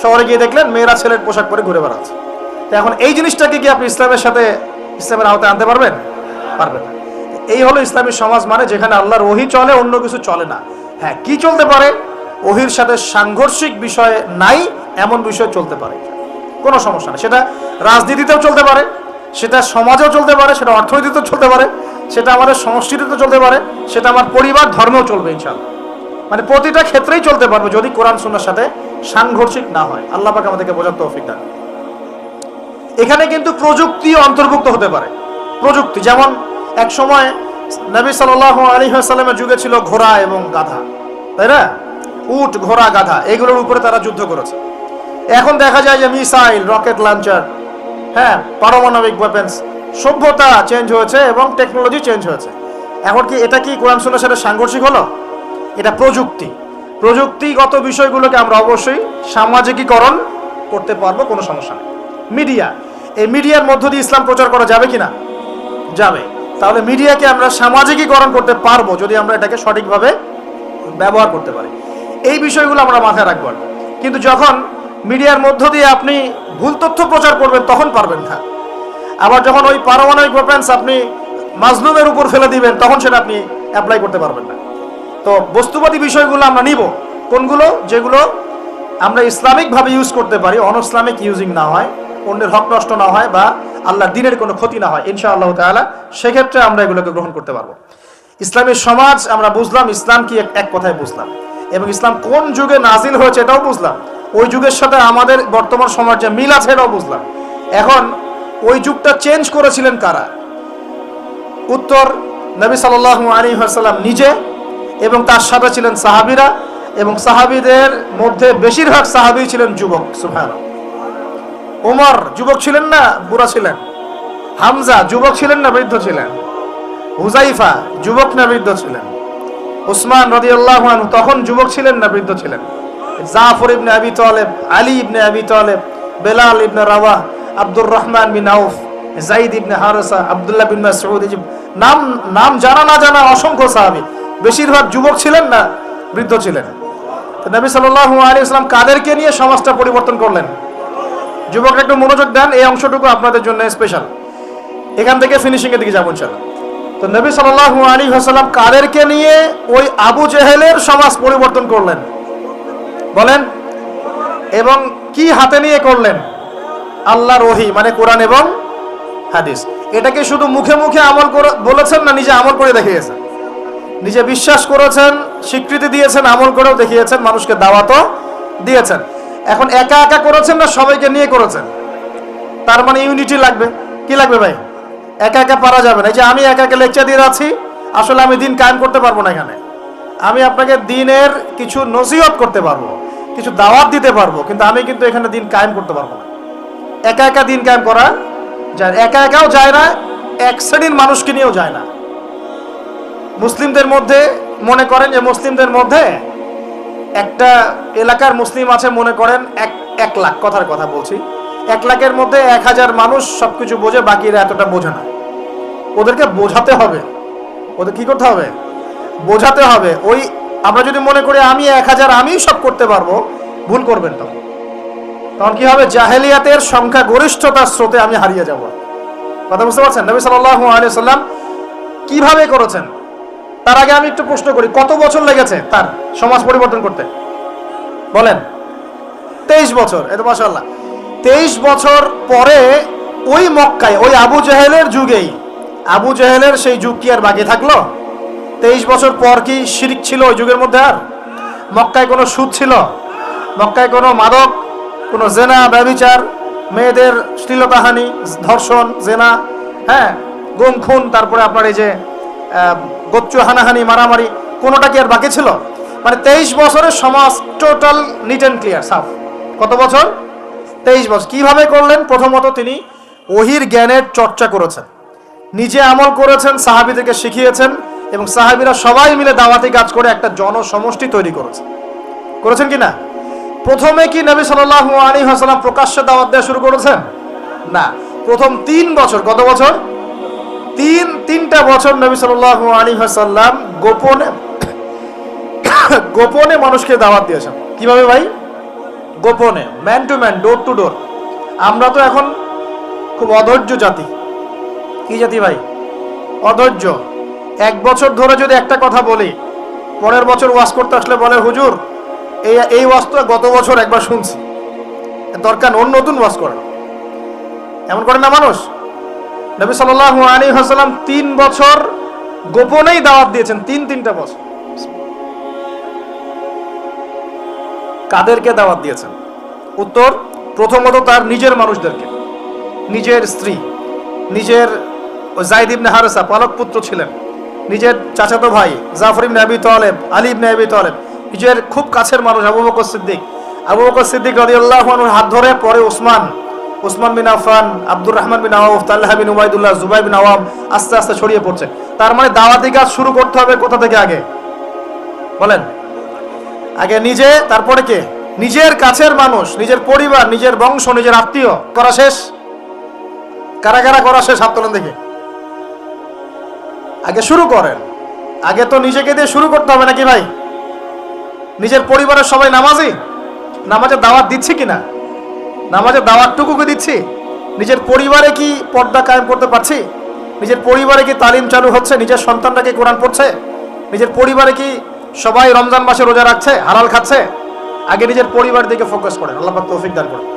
শহরে গিয়ে দেখলেন মেয়েরা ছেলের পোশাক পরে ঘুরে বেড়াচ্ছে, তো এখন এই জিনিসটাকে কি আপনি ইসলামের আওতায় আনতে পারবেন? পারবেন না। এই হলো ইসলামী সমাজ, মানে যেখানে আল্লাহর ওহী চলে, অন্য কিছু চলে না। হ্যাঁ, কি চলতে পারে? ওহীর সাথে সাংঘর্ষিক বিষয় নাই এমন বিষয় চলতে পারে, কোনো সমস্যা নেই। সেটা রাজনীতিতেও চলতে পারে, সেটা সমাজেও চলতে পারে, সেটা অর্থনীতিতেও চলতে পারে, সেটা আমাদের সংস্কৃতিতেও চলতে পারে, সেটা আমার পরিবার ধর্মেও চলবে ইনশাআল্লাহ। মানে প্রতিটা ক্ষেত্রেই চলতে পারবে যদি কোরআন সুন্নাহর সাথে সাংঘর্ষিক না হয়। আল্লাহ পাক আমাদেরকে বোঝার তৌফিক দান। এখানে কিন্তু প্রযুক্তি অন্তর্ভুক্ত হতে পারে। প্রযুক্তি যেমন এক সময় নবী সাল্লাল্লাহু আলাইহি ওয়াসাল্লামের যুগে ছিল ঘোড়া এবং গাধা, তাই না? উট, ঘোড়া, গাধা, এগুলোর উপরে তারা যুদ্ধ করেছে। এখন দেখা যায় যে মিসাইল, রকেট লঞ্চার, হ্যাঁ, পারমাণবিক ওয়েপন্স, সভ্যতা চেঞ্জ হয়েছে এবং টেকনোলজি চেঞ্জ হয়েছে। এখন কি এটা কি কোরআন সুন্নাহর সাথে সাংঘর্ষিক হলো? এটা প্রযুক্তিগত বিষয়গুলোকে আমরা অবশ্যই সামাজিকীকরণ করতে পারবো, কোনো সমস্যা নেই। মিডিয়া, এই মিডিয়ার মধ্য দিয়ে ইসলাম প্রচার করা যাবে কিনা? যাবে। তাহলে মিডিয়াকে আমরা সামাজিকীকরণ করতে পারবো যদি আমরা এটাকে সঠিকভাবে ব্যবহার করতে পারি। এই বিষয়গুলো আমরা মাথায় রাখবো। কিন্তু যখন মিডিয়ার মধ্য দিয়ে আপনি ভুল তথ্য প্রচার করবেন তখন পারবেন না। আবার যখন ওই পারমাণবিক ওয়েপন্স আপনি মাজলুমের উপর ফেলে দিবেন তখন সেটা আপনি অ্যাপ্লাই করতে পারবেন না। তো বস্তুবাদী বিষয়গুলো আমরা নিব, কোনগুলো? যেগুলো আমরা ইসলামিকভাবে ইউজ করতে পারি, অনইসলামিক ইউজিং না হয়, অন্যের হক নষ্ট না হয় বা আল্লাহর দ্বীনের কোনো ক্ষতি না হয় ইনশাআল্লাহ তাআলা, সেক্ষেত্রে আমরা এগুলোকে গ্রহণ করতে পারবো। ইসলামের সমাজ আমরা বুঝলাম, ইসলাম কি এক কথায় বুঝলাম, এবং ইসলাম কোন যুগে নাজিল হয়েছে এটাও বুঝলাম। ওই যুগের সাথে আমাদের বর্তমান সমাজে মিল আছে এটাও বুঝলাম। এখন ওই যুগটা চেঞ্জ করেছিলেন কারা? উত্তর, নবী সাল্লাল্লাহু আলাইহি ওয়াসাল্লাম নিজে, এবং তার সাথে ছিলেন সাহাবীরা, এবং সাহাবীদের মধ্যে বেশিরভাগ সাহাবী ছিলেন যুবক। সুবহানাল্লাহ। ওমর যুবক ছিলেন না বুড়া ছিলেন? হামজা যুবক ছিলেন না বৃদ্ধ ছিলেন? হুযাইফা যুবক না বৃদ্ধ ছিলেন? উসমান রাদিয়াল্লাহু আনহু তখন যুবক ছিলেন না বৃদ্ধ ছিলেন? জাফর ইবনে আবি তালেব, আলী ইবনে আবি তালেব, বেলাল ইবনে রাওয়াহ, আব্দুর রহমান বিন আউফ, যায়েদ ইবনে হারেসা, আব্দুল্লাহ বিন মাসউদ, নাম জানা না জানা অসংখ্য সাহাবী, বেশিরভাগ যুবক ছিলেন না বৃদ্ধ ছিলেন? তো নবী সাল্লাল্লাহু আলাইহি ওয়াসাল্লাম কাদেরকে নিয়ে সমাজটা পরিবর্তন করলেন? যুবকরা একটু মনোযোগ দেন, এই অংশটুকু আপনাদের জন্য স্পেশাল। এখান থেকে ফিনিশিং এর দিকে যাবো ইনশাআল্লাহ। তো নবী সাল্লাল্লাহু আলাইহি ওয়াসাল্লাম কাদেরকে নিয়ে ওই আবু জেহেলের সমাজ পরিবর্তন করলেন বলেন? এবং কি হাতে নিয়ে করলেন? আল্লাহর ওহী, মানে কোরআন এবং হাদিস। এটাকে শুধু মুখে মুখে আমল করে বলেছেন না, নিজে আমল করে দেখিয়েছেন? নিজে বিশ্বাস করেছেন, স্বীকৃতি দিয়েছেন, আমল করেও দেখিয়েছেন, মানুষকে দাওয়াতও দিয়েছেন। এখন একা একা করেছেন না সবাইকে নিয়ে করেছেন? তার মানে ইউনিটি লাগবে। কি লাগবে ভাই? একা একা পারা যাবে না। এই যে আমি একা একা লেকচার দিয়ে যাচ্ছি, আসলে আমি দিন কায়েম করতে পারবো না। এখানে আমি আপনাকে দিনের কিছু নসিহত করতে পারবো, কিছু দাওয়াত দিতে পারবো, কিন্তু আমি কিন্তু এখানে দিন কায়েম করতে পারবো না। একা একা দিন কায়েম করা যায়, একা একাও যায় না, এক শ্রেণীর মানুষকে নিয়েও যায় না। মুসলিমদের মধ্যে মনে করেন যে মুসলিমদের মধ্যে একটা এলাকার মুসলিম আছে, মনে করেন 1 লাখ, কথার কথা বলছি, 1 লাখের মধ্যে 1000 মানুষ সবকিছু বোঝে, বাকিরা এতটা বোঝে না। ওদেরকে বোঝাতে হবে, ওদের কি করতে হবে? বোঝাতে হবে। ওই আমরা যদি মনে করি আমি 1000 আমি সব করতে পারবো, ভুল করবেন। তখন কি হবে? জাহেলিয়াতের সংখ্যা গরিষ্ঠতার স্রোতে আমি হারিয়ে যাব। কথা বুঝতে পারছেন? নবী সাল্লাল্লাহু আলাইহি সাল্লাম কিভাবে করেছেন? তার আগে আমি একটু প্রশ্ন করি, কত বছর লেগেছে তার সমাজ পরিবর্তন করতে? বলেন। 23 বছর। এই তো মাশাআল্লাহ। 23 বছর পরে ওই মক্কায়, ওই আবু জাহেলের যুগেই, আবু জাহেলের সেই যুগ কি আর বাকি থাকলো? 23 বছর পর কি শিরক ছিল ওই যুগের মধ্যে? আর মক্কায় কোনো সুদ ছিল? মক্কায় কোনো মাদক, কোনো জেনা, ব্যভিচার, মেয়েদের শ্লীলতাহানি, ধর্ষণ, জেনা, হ্যাঁ, গুম খুন, তারপরে আপনার এই যে গোচ্চ হানাহানি, মারামারি, কোনোটা কি আর বাকি ছিল? মানে 23 বছরের সমাজ টোটাল নিট অ্যান্ড ক্লিয়ার, সাফ। কত বছর? 23 বছর। কিভাবে করলেন? প্রথমত তিনি ওহির জ্ঞানের চর্চা করেছেন, নিজে আমল করেছেন, সাহাবীদেরকে শিখিয়েছেন, এবং সাহাবীরা সবাই মিলে দাওয়াতি কাজ করে একটা জনসমষ্টি তৈরি করেছেন কি না? প্রথমে কি নবী সাল্লাল্লাহু আলাইহি ওয়াসাল্লাম প্রকাশ্যে দাওয়াত দেওয়া শুরু করেছেন? না। প্রথম 3 বছর, কত বছর? তিনটা বছর নবী সাল্লাল্লাহু আলাইহি ওয়াসাল্লাম গোপনে মানুষকে দাওয়াত দিয়েছেন। কিভাবে ভাই? গোপনে, man to man, door to door. আমরা তো এখন খুব অধৈর্য জাতি। কি জাতি ভাই? অধৈর্য। 1 বছর ধরে যদি একটা কথা বলি, পরের বছর ওয়াজ করতে আসলে বলে হুজুর এই ওয়াজ তো গত বছর একবার শুনছি, দরকার অন্য নতুন ওয়াজ করেন। এমন করে না মানুষ? নবী সাল্লাল্লাহু আলাইহি ওয়াসাল্লাম 3 বছর গোপনেই দাওয়াত দিয়েছেন, তিনটা বছর। কাদেরকে দাওয়াত দিয়েছেন? উত্তর, প্রথমত তার নিজের মানুষদেরকে, নিজের স্ত্রী, নিজের যায়েদ ইবনে হারেসা পালক পুত্র ছিলেন, নিজের চাচাতো ভাই জাফর ইবনে আবি তালেব, আলী ইবনে আবি তালেব, নিজের খুব কাছের মানুষ আবু বকর সিদ্দিক রাদিয়াল্লাহু আনহুর হাত ধরে, পরে উসমান বিন আফফান, আব্দুর রহমান বিন আউফ, তালহা বিন উবাইদুল্লাহ, জুবাইর বিন আওয়াম, আস্তে আস্তে ছড়িয়ে পড়ছে। তার মানে দাওয়াতি কাজ শুরু করতে হবে কোথা থেকে? আগে বলেন। আগে নিজে, তারপরে কে? নিজের কাছের মানুষ, নিজের পরিবার, নিজের বংশ, নিজের আত্মীয় করা শেষ। কারা কারা করা শেষ? হাত তোলেন দেখি। আগে শুরু করেন। আগে তো নিজেকে দিয়ে শুরু করতে হবে নাকি ভাই? নিজের পরিবারের সবাই নামাজি, নামাজের দাওয়াত দিচ্ছি কিনা? নামাজের দাওয়াতটুকু দিচ্ছি? নিজের পরিবারে কি পর্দা কায়েম করতে পারছি? নিজের পরিবারে কি তালিম চালু হচ্ছে? নিজের সন্তানরা কি কোরআন পড়ছে? নিজের পরিবারে কি সবাই রমজান মাসে রোজা রাখছে, হালাল খাচ্ছে? আগে নিজের পরিবার দিকে ফোকাস করেন, আল্লাহ পাক তৌফিক দান করেন।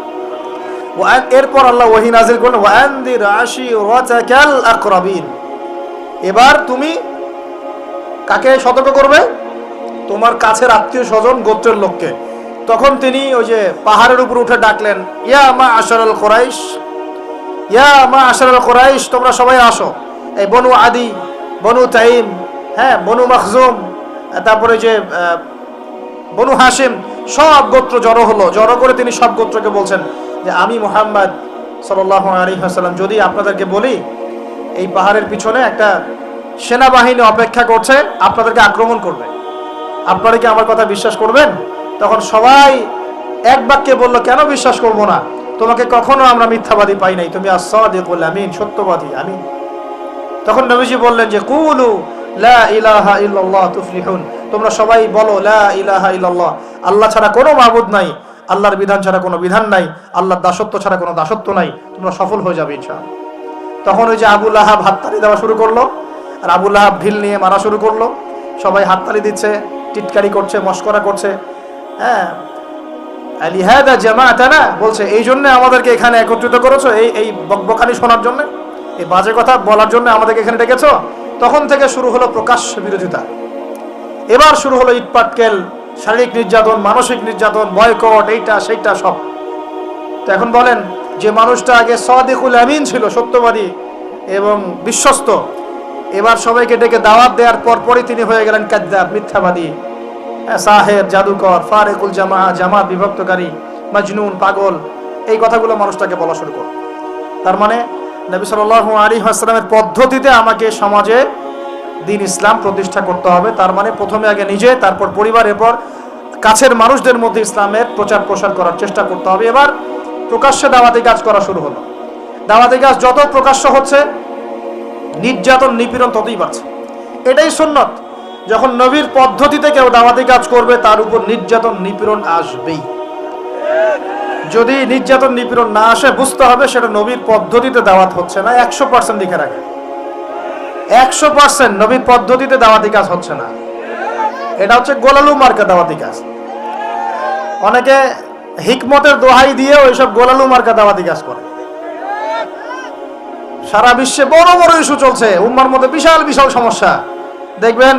এরপর আল্লাহ ওহী নাযিল করলেন, ওয়ানদির আশিরাতাকাল আকরাবিন। এবার তুমি কাকে সতর্ক করবে? তোমার কাছের আত্মীয় স্বজন, গোত্রের লোককে। তখন তিনি ওই যে পাহাড়ের উপর উঠে ডাকলেন, ইয়া মা আশারাল কুরাইশ, ইয়া মা আশারাল কুরাইশ, তোমরা সবাই আসো। এই বনু আদি, বনু তাইম, হ্যাঁ, বনু মখজুম, তারপরে যে বনু হাশিম, সব গোত্র জড়ো হলো। জড়ো করে তিনি সব গোত্রকে বলছেন যে আমি মুহাম্মদ সাল্লাল্লাহু আলাইহি ওয়াসাল্লাম যদি আপনাদেরকে বলি এই পাহাড়ের পিছনে একটা সেনাবাহিনী অপেক্ষা করছে, আপনাদেরকে আক্রমণ করবে, আপনারা কি আমার কথা বিশ্বাস করবেন? তখন সবাই এক বাক্যে বলল, কেন বিশ্বাস করব না? তোমাকে কখনো আমরা মিথ্যাবাদী পাই নাই, তুমি আস-সাদিকুল আমিন, সত্যবাদী আমিন। তখন নবীজি বললেন যে কুলু লা ইলাহা ইল্লাল্লাহ তুফলিহুন, তোমরা সবাই বলো লা ইলাহা ইল্লাল্লাহ, আল্লাহ ছাড়া কোনো মাবুদ নাই, আল্লাহর বিধান ছাড়া কোনো বিধান নাই, আল্লাহর দাসত্ব ছাড়া কোনো দাসত্ব নাই, তোমরা সফল হয়ে যাবে ইনশাআল্লাহ। তখন ওই যে আবু লাহাব হাততালি দেওয়া শুরু করলো, আর আবু লাহাব ঢিল নিয়ে মারা শুরু করলো। সবাই হাততালি দিচ্ছে, টিটকারি করছে, মস্করা করছে। হ্যাঁ, আলিহাদা জামাআতানা, বলছে এই জন্য আমাদেরকে এখানে একত্রিত করেছো, এই বকবকানি শোনার জন্য, এই বাজে কথা বলার জন্য আমাদেরকে এখানে ডেকেছো। তখন থেকে শুরু হলো প্রকাশ্য বিরোধিতা। এবার শুরু হলো ইটপাটকেল, শারীরিক নির্যাতন, মানসিক নির্যাতন, বয়কট, এইটা সেইটা সব। তো এখন বলেন, যে মানুষটা আগে সাদিকুল আমিন ছিল, সত্যবাদী এবং বিশ্বস্ত, এবার সবাইকে ডেকে দাওয়াত দেওয়ার পরপরই তিনি হয়ে গেলেন কাযযাব, মিথ্যাবাদী, সাহের, জাদুকর, ফারিকুল জামাত বিভক্তকারী, মাজনুন, পাগল, এই কথাগুলো মানুষটাকে বলা শুরু করল। তার মানে নবী সাল্লাল্লাহু আলাইহি ওয়াসাল্লামের পদ্ধতিতে আমাকে সমাজে দিন ইসলাম প্রতিষ্ঠা করতে হবে। তার মানে প্রথমে আগে নিজে, তারপর পরিবার, এরপর কাছের মানুষদের মধ্যে ইসলামের প্রচার প্রসার করার চেষ্টা করতে হবে। এবার প্রকাশ্যে দাওয়াতি কাজ করা শুরু হলো। দাওয়াতি কাজ যত প্রকাশ্য হচ্ছে, নির্যাতন নিপীড়ন ততই বাড়ছে। এটাই সুন্নত। যখন নবীর পদ্ধতিতে কেউ দাওয়াতি কাজ করবে, তার উপর নির্যাতন নিপীড়ন আসবেই। যদি নির্যাতন নিপীড়ন না আসে, বুঝতে হবে সেটা নবীর পদ্ধতিতে দাওয়াত হচ্ছে না। 100% লিখে রাখে, 100% নবীর পদ্ধতিতে দাওয়াতি কাজ হচ্ছে না। এটা হচ্ছে গোলালু মার্কা দাওয়াতি কাজ। অনেকে হিকমতের দোহাই দিয়ে ওইসব গোলালু মার্কা দাওয়াতি কাজ করে। সারা বিশ্বে বড় বড় ইস্যু চলছে, উম্মার মধ্যে বিশাল বিশাল সমস্যা। দেখবেন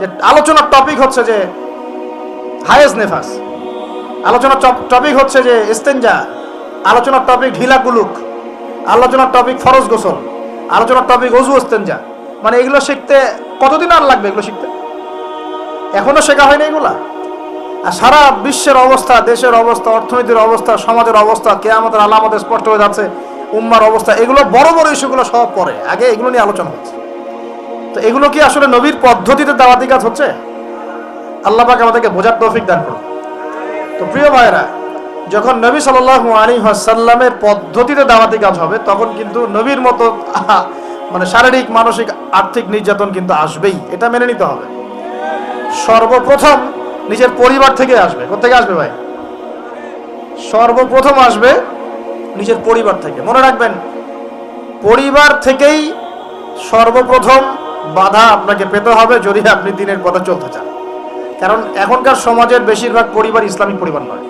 যে আলোচনার টপিক হচ্ছে যে হায়েজ নেফাস, আলোচনার টপিক হচ্ছে যে ইস্তেঞ্জা, আলোচনার টপিক ঢিলা কুলুক, আলোচনার টপিক ফরজ গোসল, আলোচনার টপিক ওযু ইস্তেঞ্জা। মানে এগুলো শিখতে কতদিন আর লাগবে? এগুলো শিখতে এখনো শেখা হয়নি এগুলা। আর সারা বিশ্বের অবস্থা, দেশের অবস্থা, অর্থনীতির অবস্থা, সমাজের অবস্থা, কিয়ামতের আলামতে স্পষ্ট হয়ে যাচ্ছে, উম্মার অবস্থা, এগুলো বড় বড় ইস্যুগুলো সব পরে, আগে এগুলো নিয়ে আলোচনা হচ্ছে। তো এগুলো কি আসলে নবীর পদ্ধতিতে দাওয়াতি কাজ হচ্ছে? আল্লাহ পাক আমাদেরকে বোঝার তৌফিক দান করুন। তো প্রিয় ভাইরা, যখন নবী সাল্লাল্লাহু আলাইহি ওয়াসাল্লামের পদ্ধতিতে দাওয়াতি কাজ হবে, তখন কিন্তু নবীর মতো মানে শারীরিক, মানসিক, আর্থিক নির্যাতন কিন্তু আসবেই। এটা মেনে নিতে হবে। সর্বপ্রথম নিজের পরিবার থেকে আসবে। কোথেকে আসবে ভাই? সর্বপ্রথম আসবে নিজের পরিবার থেকে। মনে রাখবেন, পরিবার থেকেই সর্বপ্রথম বাধা আপনাকে পেতে হবে, যদি আপনি দিনের পথে চলতে চান। কারণ এখনকার সমাজের বেশিরভাগ পরিবার ইসলামিক পরিবার নয়।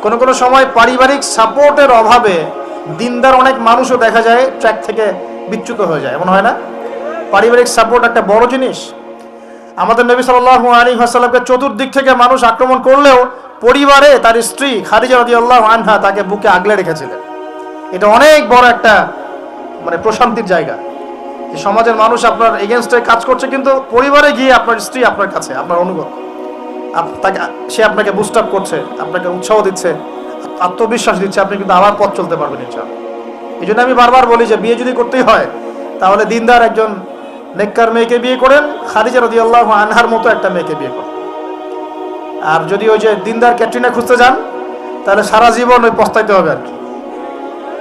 কোনো কোনো সময় পারিবারিক সাপোর্টের অভাবে দিনদার অনেক মানুষও দেখা যায় ট্র্যাক থেকে বিচ্যুত হয়ে যায়। এমন হয় না? পারিবারিক সাপোর্ট একটা বড় জিনিস। আমাদের নবী সাল্লাল্লাহু আলাইহি ওয়াসাল্লামকে চতুর্দিক থেকে মানুষ আক্রমণ করলেও পরিবারে তার স্ত্রী খাদিজা রাদিয়াল্লাহু আনহা তাকে বুকে আগলে রেখেছিলেন। এটা অনেক বড় একটা মানে প্রশান্তির জায়গা। সমাজের মানুষ আপনার এগেনস্টে কাজ করছে, কিন্তু পরিবারে গিয়ে আপনার স্ত্রী আপনার কাছে, আপনার অনুগত, সে আপনাকে বুস্ট আপ করছে, আপনাকে উৎসাহ দিচ্ছে, আত্মবিশ্বাস দিচ্ছে, আপনি কিন্তু আবার পথ চলতে পারবেন ইনশাআল্লাহ। এই জন্য আমি বারবার বলি যে বিয়ে যদি করতেই হয়, তাহলে দিনদার একজন নেককার মেয়েকে বিয়ে করেন, খাদিজা রাদিয়াল্লাহু আনহার মতো একটা মেয়েকে বিয়ে করেন। আর যদি ওই যে দিনদার ক্যাটরিনা খুঁজতে যান, তাহলে সারা জীবন ওই পস্তাইতে হবে আর কি।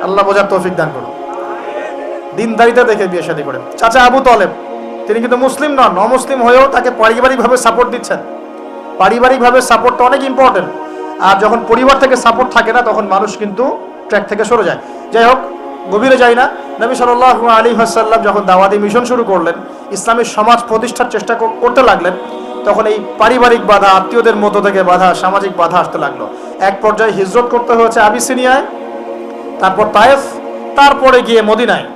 আল্লাহ বোঝার তৌফিক দান করুন। দিনদারিতা দেখে বিয়ে শাদী করেন। চাচা আবু তালেব, তিনি কিন্তু মুসলিম নন, অমুসলিম হয়েও তাকে পারিবারিকভাবে সাপোর্ট দিচ্ছেন। পারিবারিকভাবে সাপোর্টটা অনেক ইম্পর্টেন্ট। আর যখন পরিবার থেকে সাপোর্ট থাকে না, তখন মানুষ কিন্তু ট্র্যাক থেকে সরে যায়। যাই হোক, গভীরে যাই না। নবী সাল্লাল্লাহু আলাইহি ওয়াসাল্লাম যখন দাওয়াতি মিশন শুরু করলেন, ইসলামী সমাজ প্রতিষ্ঠার চেষ্টা করতে লাগলেন, তখন এই পারিবারিক বাধা, আত্মীয়দের মধ্য থেকে বাধা, সামাজিক বাধা আসতে লাগলো। এক পর্যায়ে হিজরত করতে হয়েছে আবিসিনিয়ায়, তারপর তায়েফ, তারপরে গিয়ে মদিনায়।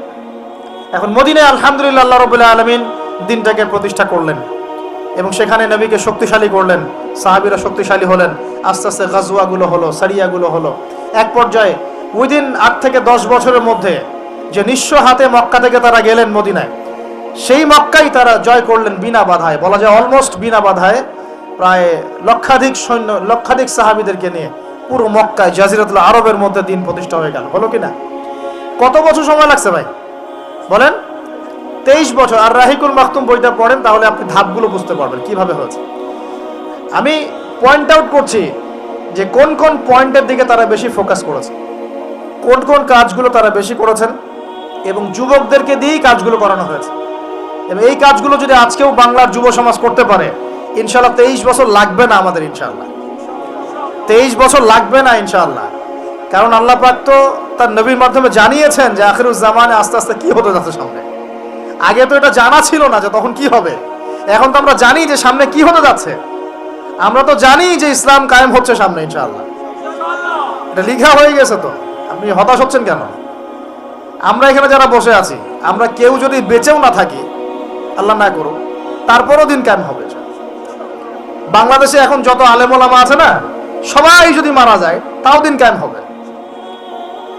এখন মদিনায় আলহামদুলিল্লাহ আল্লাহ রাব্বুল আলামিন দিনটাকে প্রতিষ্ঠা করলেন এবং সেখানে নবীকে শক্তিশালী করলেন, সাহাবীরা শক্তিশালী হলেন। আস্তে আস্তে গাজওয়াগুলো হলো, সারিয়াগুলো হলো। এক পর্যায়ে উইদিন 8 থেকে 10 বছরের মধ্যে যে নিঃস্ব হাতে মক্কা থেকে তারা গেলেন মদিনায়, সেই মক্কাই তারা জয় করলেন বিনা বাধায়। বলা যায় অলমোস্ট বিনা বাধায়, প্রায় লক্ষাধিক সৈন্য, লক্ষাধিক সাহাবীদেরকে নিয়ে পুরো মক্কায়, জাজিরাতুল আরবের মধ্যে দিন প্রতিষ্ঠা হয়ে গেল। হলো কিনা? কত বছর সময় লাগছে ভাই বলেন? 23 বছর। আর রাহিকুল মাকতুম বইটা পড়েন, তাহলে আপনি ধাপগুলো বুঝতে পারবেন কিভাবে হয়েছে। আমি পয়েন্ট আউট করছি যে কোন কোন পয়েন্টের দিকে তারা বেশি ফোকাস করেছে, কোন কোন কাজগুলো তারা বেশি করেছেন, এবং যুবকদেরকে দিয়েই কাজগুলো করানো হয়েছে। এবং এই কাজগুলো যদি আজকেও বাংলার যুব সমাজ করতে পারে, ইনশাআল্লাহ 23 বছর লাগবে না আমাদের, ইনশাআল্লাহ 23 বছর লাগবে না ইনশাআল্লাহ। কারণ আল্লাহ পাক তো তার নবীর মাধ্যমে জানিয়েছেন যে আখিরুজ জামানে আস্তে আস্তে কি হতে যাচ্ছে সামনে। আগে তো এটা জানা ছিল না যে তখন কি হবে। এখন তো আমরা জানি যে সামনে কি হতে যাচ্ছে। আমরা তো জানি যে ইসলাম কায়েম হচ্ছে সামনে ইনশাআল্লাহ। এটা লেখা হয়ে গেছে। তো আপনি হতাশ হচ্ছেন কেন? আমরা এখানে যারা বসে আছি, আমরা কেউ যদি বেঁচেও না থাকি, আল্লাহ না করুক, তারপরও দিন কায়েম হবে। বাংলাদেশে এখন যত আলেম ওলামা আছে না, সবাই যদি মারা যায় তাও দিন কায়েম হবে।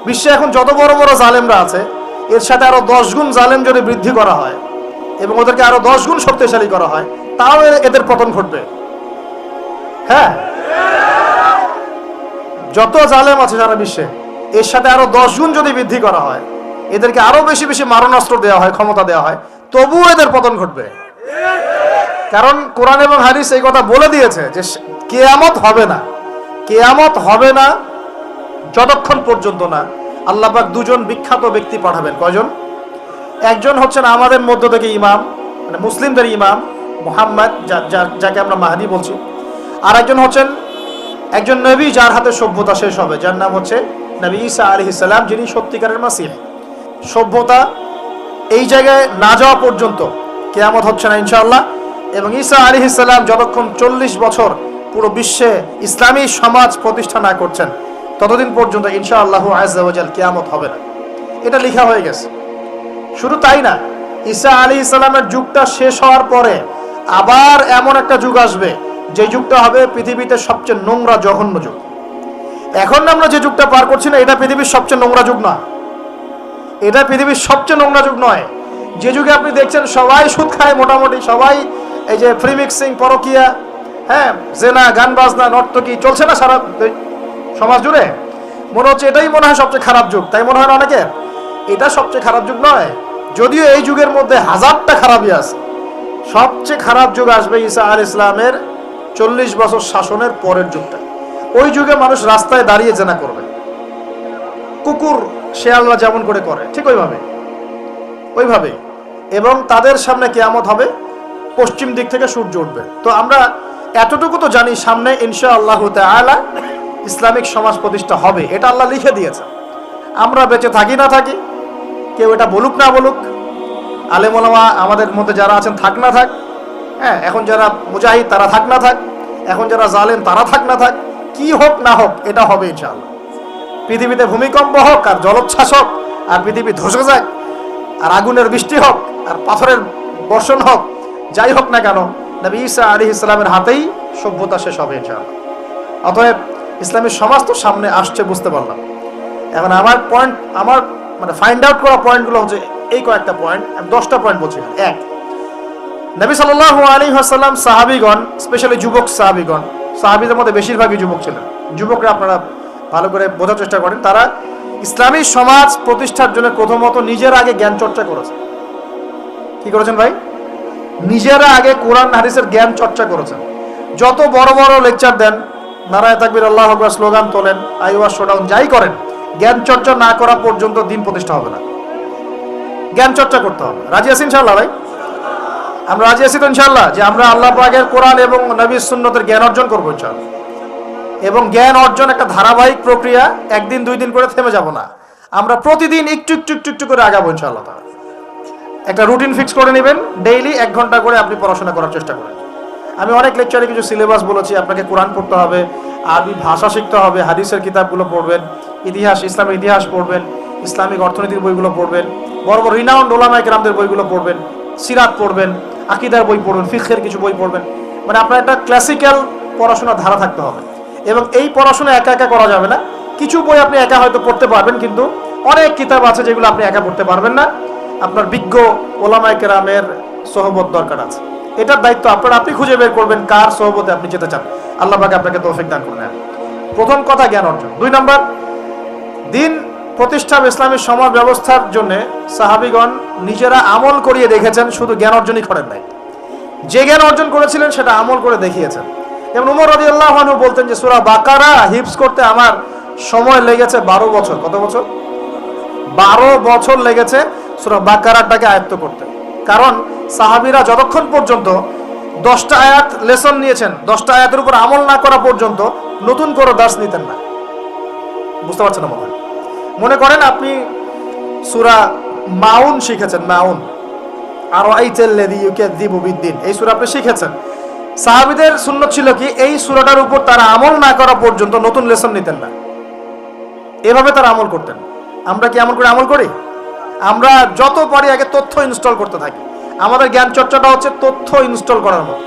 বিশ্বে এখন যত বড় বড় জালেমরা আছে, এর সাথে আরো 10 গুণ জালেম যদি বৃদ্ধি করা হয় এবং ওদেরকে আরো 10 গুণ শক্তিশালী করা হয়, তাও এদের পতন ঘটবে। হ্যাঁ, যত জালেম আছে সারা বিশ্বে, এর সাথে আরো 10 গুণ যদি বৃদ্ধি করা হয়, এদেরকে আরো বেশি বেশি মারণাস্ত্র দেওয়া হয়, ক্ষমতা দেওয়া হয়, তবুও এদের পতন ঘটবে। কারণ কোরআন এবং হাদিস এই কথা বলে দিয়েছে যে কিয়ামত হবে না, কিয়ামত হবে না যতক্ষণ পর্যন্ত না আল্লাহ পাক দুজন বিখ্যাত ব্যক্তি পাঠাবেন। কয়জন? একজন হচ্ছেন আমাদের মধ্য থেকে ইমাম, মানে মুসলিমদের ইমাম মুহাম্মদ, যাকে আমরা মাহদি বলছি। আর একজন হচ্ছেন একজন নবী যার হাতে সভ্যতা শেষ হবে, যার নাম হচ্ছে নবী ঈসা আলাইহিস সালাম, যিনি সত্যিকারের মাসিহ। সভ্যতা এই জায়গায় না যাওয়া পর্যন্ত কিয়ামত হচ্ছে না ইনশাআল্লাহ। এবং ঈসা আলাইহিস সালাম যতক্ষণ 40 বছর পুরো বিশ্বে ইসলামী সমাজ প্রতিষ্ঠা না করছেন ততদিন পর্যন্ত ইনশাআল্লাহ আযজা ওয়া জাল কিয়ামত হবে না। এটা লেখা হয়ে গেছে। শুধু তাই না, ঈসা আলাইহিস সালামের যুগটা শেষ হওয়ার পরে আবার এমন একটা যুগ আসবে যে যুগটা হবে পৃথিবীতে সবচেয়ে নোংরা জঘন্য যুগ। এখন আমরা যে যুগটা পার করছি না, এটা পৃথিবীর সবচেয়ে নোংরা যুগ নয়, এটা পৃথিবীর সবচেয়ে নোংরা যুগ নয়। যে যুগে আপনি দেখছেন সবাই সুদ খায়, মোটামুটি সবাই এই যে ফ্রি মিক্সিং, পরকিয়া, হ্যাঁ, জেনা, গান বাজনা, নর্তকী চলছে না সারা সমাজ জুড়ে, মনে হচ্ছে এটাই মনে হয় সবচেয়ে খারাপ যুগ। তাই মনে হয় না অনেকের? এটা সবচেয়ে খারাপ যুগ নয়, যদিও এই যুগের মধ্যে হাজারটা খারাপই আছে। সবচেয়ে খারাপ যুগ আসবে ঈসা আলাইহিস সালামের 40 বছর শাসনের পরের যুগটা। ওই যুগে মানুষ রাস্তায় দাঁড়িয়ে জেনা করবে, কুকুর শেয়ালরা যেমন করে করে ঠিক ওইভাবে। এবং তাদের সামনে কিয়ামত হবে, পশ্চিম দিক থেকে সূর্য উঠবে। তো আমরা এতটুকু তো জানি সামনে ইনশাআল্লাহ তাআলা ইসলামিক সমাজ প্রতিষ্ঠা হবে, এটা আল্লাহ লিখে দিয়েছে। আমরা বেঁচে থাকি না থাকি, কেউ এটা বলুক না বলুক, আলেম ওলামা আমাদের মধ্যে যারা আছেন থাক না থাক, হ্যাঁ, এখন যারা মুজাহিদ তারা থাক না থাক, এখন যারা জালেম তারা থাক না থাক, কি হোক না হোক এটা হবে ইনশাআল্লাহ। পৃথিবীতে ভূমিকম্প হোক আর জলোচ্ছ্বাস হোক আর পৃথিবী ধসে যাক আর আগুনের বৃষ্টি হোক আর পাথরের বর্ষণ হোক, যাই হোক না কেন নবী ঈসা আলাইহিস সালামের হাতেই সভ্যতা শেষ হবে ইনশাআল্লাহ। অতএব ইসলামী সমাজ তো সামনে আসছে, বুঝতে পারলাম। এখন আমার মানে ফাইন্ড আউট করা পয়েন্টগুলো হচ্ছে এই কয়েকটা পয়েন্ট, আমি 10টা পয়েন্ট বলছি। এক, নবী সাল্লাল্লাহু আলাইহি ওয়াসাল্লাম সাহাবীগণ, স্পেশালি যুবক সাহাবীগণ, সাহাবীদের মধ্যে বেশিরভাগই যুবক ছিলেন, যুবকরা আপনারা ভালো করে বোঝার চেষ্টা করেন, তারা ইসলামী সমাজ প্রতিষ্ঠার জন্য প্রথমত নিজের আগে জ্ঞান চর্চা করেছে। কি করেছেন ভাই? নিজেরা আগে কোরআন হাদিসের জ্ঞান চর্চা করেছেন। যত বড় বড় লেকচার দেন, নারায়ে তাকবীর, আল্লাহু আকবার স্লোগান তোলেন, আইওয়াজ শোডাউন যাই করেন, জ্ঞান চর্চা না করা পর্যন্ত দিন প্রতিষ্ঠা হবে না। জ্ঞান চর্চা করতে হবে। রাজি আছি ইনশাআল্লাহ ভাই? আমরা রাজি আছি তো ইনশাআল্লাহ যে আমরা আল্লাহ পাকের কোরআন এবং নবীর সুন্নতের জ্ঞান অর্জন করবো ইনশাআল্লাহ। এবং জ্ঞান অর্জন একটা ধারাবাহিক প্রক্রিয়া, একদিন 2 দিন করে থেমে যাব না, আমরা প্রতিদিন একটু একটু একটু একটু করে আগাবো ইনশাআল্লাহ। একটা রুটিন ফিক্স করে নেবেন, ডেইলি 1 ঘন্টা করে আপনি পড়াশোনা করার চেষ্টা করেন। আমি অনেক লেকচারে কিছু সিলেবাস বলেছি, আপনাকে কোরআন পড়তে হবে, আরবি ভাষা শিখতে হবে, হাদিসের কিতাবগুলো পড়বেন, ইতিহাস, ইসলামের ইতিহাস পড়বেন, ইসলামিক অর্থনীতির বইগুলো পড়বেন, বড় বড় রিনাউন্ড ওলামায়ে কেরামদের বইগুলো পড়বেন, সিরাত পড়বেন, আকীদার বই পড়বেন, ফিকহের কিছু বই পড়বেন। মানে আপনার একটা ক্লাসিক্যাল পড়াশোনার ধারা থাকতে হবে। এবং এই পড়াশোনা একা একা করা যাবে না। কিছু বই আপনি একা হয়তো পড়তে পারবেন, কিন্তু অনেক কিতাব আছে যেগুলো আপনি একা পড়তে পারবেন না। আপনার বিজ্ঞ ওলামায়ে কেরামের সোহবত দরকার আছে। এটার দায়িত্ব আপনি খুঁজে বের করবেন কার সোহবতে আপনি যেতে চান। আল্লাহ পাক আপনাকে তৌফিক দান করুন। প্রথম কথা জ্ঞান অর্জন। 2 নম্বর, দিন প্রতিষ্ঠা ইসলামী সমাজ ব্যবস্থার জন্য সাহাবীগণ নিজেরা আমল করিয়ে দেখেছেন, শুধু জ্ঞান অর্জনই করেন নাই, যে জ্ঞান অর্জন করেছিলেন সেটা আমল করে দেখিয়েছেন। যেমন উমর রাদিয়াল্লাহু আনহু বলতেন যে সূরা বাকারা হিফজ করতে আমার সময় লেগেছে 12 বছর। কত বছর? 12 বছর লেগেছে সূরা বাকারাটাকে আয়ত্ত করতে। কারণ সাহাবীরা যতক্ষণ পর্যন্ত 10টা আয়াত লেসন নিয়েছেন, 10টা আয়াতের উপর আমল না করা পর্যন্ত নতুন করে দার্স নিতেন না। বুঝতে পারছেন না? মনে করেন আপনি সূরা মাউন শিখেছেন, মাউন, আর আইতাল্লাযী ইউকাযযিবু বিদ্দিন, এই সূরা আপনি শিখেছেন। সাহাবীদের সুন্নাত ছিল কি, এই সূরাটার উপর তারা আমল না করা পর্যন্ত নতুন লেসন নিতেন না, এভাবে তারা আমল করতেন। আমরা কি এমন করে আমল করি? আমরা যত পারি আগে তথ্য ইনস্টল করতে থাকি। আমাদের জ্ঞান চর্চাটা হচ্ছে তথ্য ইনস্টল করার মতো।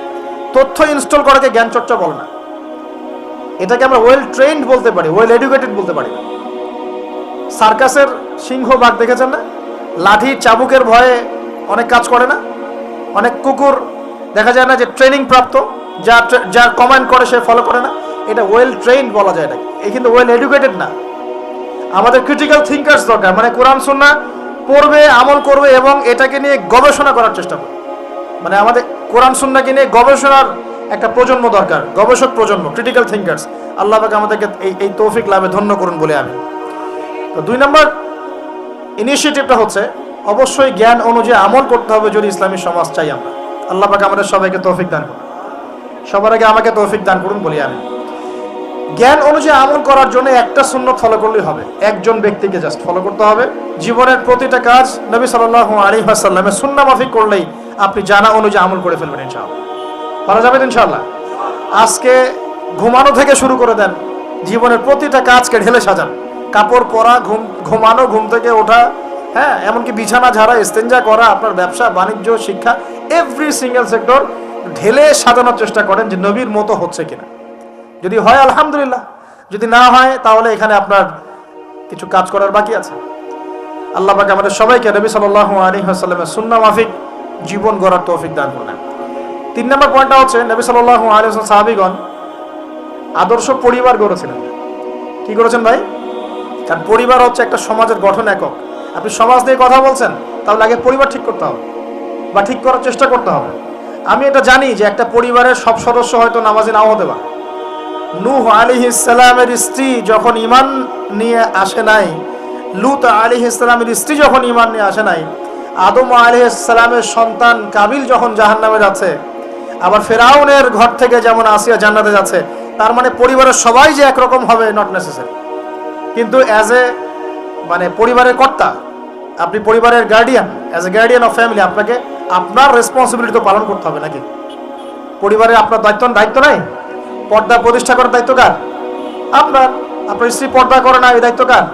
তথ্য ইনস্টল করাকে জ্ঞান চর্চা বলে না, এটাকে আমরা ওয়েল ট্রেন্ড বলতে পারি, ওয়েল এডুকেটেড বলতে পারি না। সার্কাসের সিংহ বাঘ দেখেছেন না? লাঠি চাবুকের ভয়ে অনেক কাজ করে না? অনেক কুকুর দেখা যায় না যে ট্রেনিং প্রাপ্ত, যা কমান্ড করে সে ফলো করে না? এটা ওয়েল ট্রেন্ড বলা যায় এটাকে, এই কিন্তু ওয়েল এডুকেটেড না। আমাদের ক্রিটিক্যাল থিঙ্কার্স দরকার, মানে কোরআন সুন্নাহ পড়বে, আমল করবে এবং এটাকে নিয়ে গবেষণা করার চেষ্টা করবে। মানে আমাদের কোরআন সুন্নাহকে নিয়ে গবেষণার একটা প্রজন্ম দরকার, গবেষক প্রজন্ম, ক্রিটিক্যাল থিঙ্কার্স। আল্লাহ পাক আমাদেরকে এই তৌফিক লাভে ধন্য করুন বলে আমি। তো 2 নম্বর ইনিশিয়েটিভটা হচ্ছে অবশ্যই জ্ঞান অনুযায়ী আমল করতে হবে যদি ইসলামী সমাজ চাই আমরা। আল্লাহ পাক আমাদের সবাইকে তৌফিক দান করুন। সবার আগে আমাকে তৌফিক দান করুন বলি আমি। জ্ঞান অনুযায়ী আমল করার জন্য একটা সুন্নাত ফলো করলেই হবে, একজন ব্যক্তিকে জাস্ট ফলো করতে হবে। জীবনের প্রতিটা কাজ নবী সাল্লাল্লাহু আলাইহি ওয়াসাল্লামের সুন্নাহ মাফিক করলেই আপনি জানা অনুযায়ী আমল করে ফেলবেন ইনশাআল্লাহ। পারা যাবে ইনশাআল্লাহ। আজকে ঘুমানো থেকে শুরু করে দেন, জীবনের প্রতিটা কাজকে ঢেলে সাজান। কাপড় পরা, ঘুমানো, ঘুম থেকে ওঠা, হ্যাঁ, এমনকি বিছানা ঝাড়া, ইস্তেঞ্জা করা, আপনার ব্যবসা বাণিজ্য, শিক্ষা, এভরি সিঙ্গেল সেক্টর ঢেলে সাজানোর চেষ্টা করেন যে নবীর মতো হচ্ছে কিনা। যদি হয় আলহামদুলিল্লাহ, যদি না হয় তাহলে এখানে আপনার কিছু কাজ করার বাকি আছে। আল্লাহ পাক আমাদের সবাইকে নবী সাল্লাল্লাহু আলাইহি ওয়াসাল্লামের সুন্নাহ মাফিক জীবন গড়ার তৌফিক দান করুন। 3 নম্বর পয়েন্টটা হচ্ছে নবী সাল্লাল্লাহু আলাইহি ওয়াসাল্লাম সাহাবীগণ আদর্শ পরিবার গড়েছিলেন। কি করেছেন ভাই? কারণ পরিবার হচ্ছে একটা সমাজের গঠন একক। আপনি সমাজ নিয়ে কথা বলছেন, তাহলে আগে পরিবার ঠিক করতে হবে বা ঠিক করার চেষ্টা করতে হবে। আমি এটা জানি যে একটা পরিবারের সব সদস্য হয়তো নামাজি নাও হতে পারে। নূহ আলাইহিস সালামের স্ত্রী যখন ঈমান নিয়ে আসে নাই, লূত আলাইহিস সালামের স্ত্রী যখন ঈমান নিয়ে আসে নাই, আদম আলাইহিস সালামের সন্তান কাবিল যখন জাহান্নামে যাচ্ছে, আবার ফেরাউনের ঘর থেকে যেমন আসিয়া জান্নাতে যাচ্ছে, তার মানে পরিবারের সবাই যে একরকম হবে নট নেসেসারি। কিন্তু অ্যাজ এ মানে পরিবারের কর্তা, আপনি পরিবারের guardian, as a guardian of family, আপনাকে আপনার রেসপন্সিবিলিটি তো পালন করতে হবে নাকি? পরিবারে আপনার দায়িত্ব নাই? পর্দা প্রতিষ্ঠা করার দায়িত্ব কার? আপনার স্ত্রী পর্দা করে না, এই দায়িত্ব কার?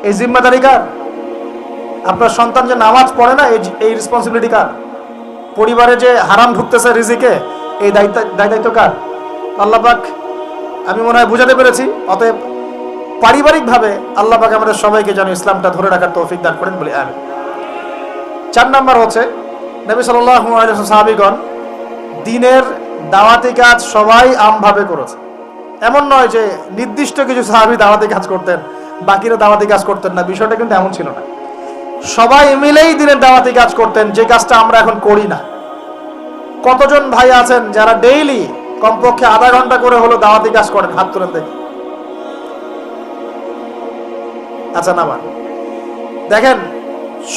এই জিম্মাদারি কার? আপনার সন্তান যে নামাজ পড়ে না, এই রেসপন্সিবিলিটি কার? পরিবারে যে হারাম ঢুকতেছে রিজিকে, এই দায়িত্ব কার? আল্লাহ পাক, আমি মনে হয় বুঝাতে পেরেছি। অতএব পারিবারিকভাবে আল্লাহ পাক আমাদের সবাইকে যেন ইসলামটা ধরে রাখার তৌফিক দান করেন বলে আমিন। 4 নম্বর হচ্ছে নবী সাল্লাল্লাহু আলাইহি ওয়াসাল্লাম সাহাবীগণ দ্বীনের দাওয়াতি কাজ সবাই আমভাবে করেছে। এমন নয় যে নির্দিষ্ট কিছু সাহাবী দাওয়াতি কাজ করতেন, বাকিরা দাওয়াতি কাজ করতেন না, বিষয়টা কিন্তু এমন ছিল না। সবাই মিলেই দ্বীনের দাওয়াতি কাজ করতেন, যে কাজটা আমরা এখন করি না। কতজন ভাই আছেন যারা ডেইলি কমপক্ষে আধা ঘন্টা করে হলো দাওয়াতি কাজ করেন? হাত তুলেন দেখি। আচ্ছা না, দেখেন,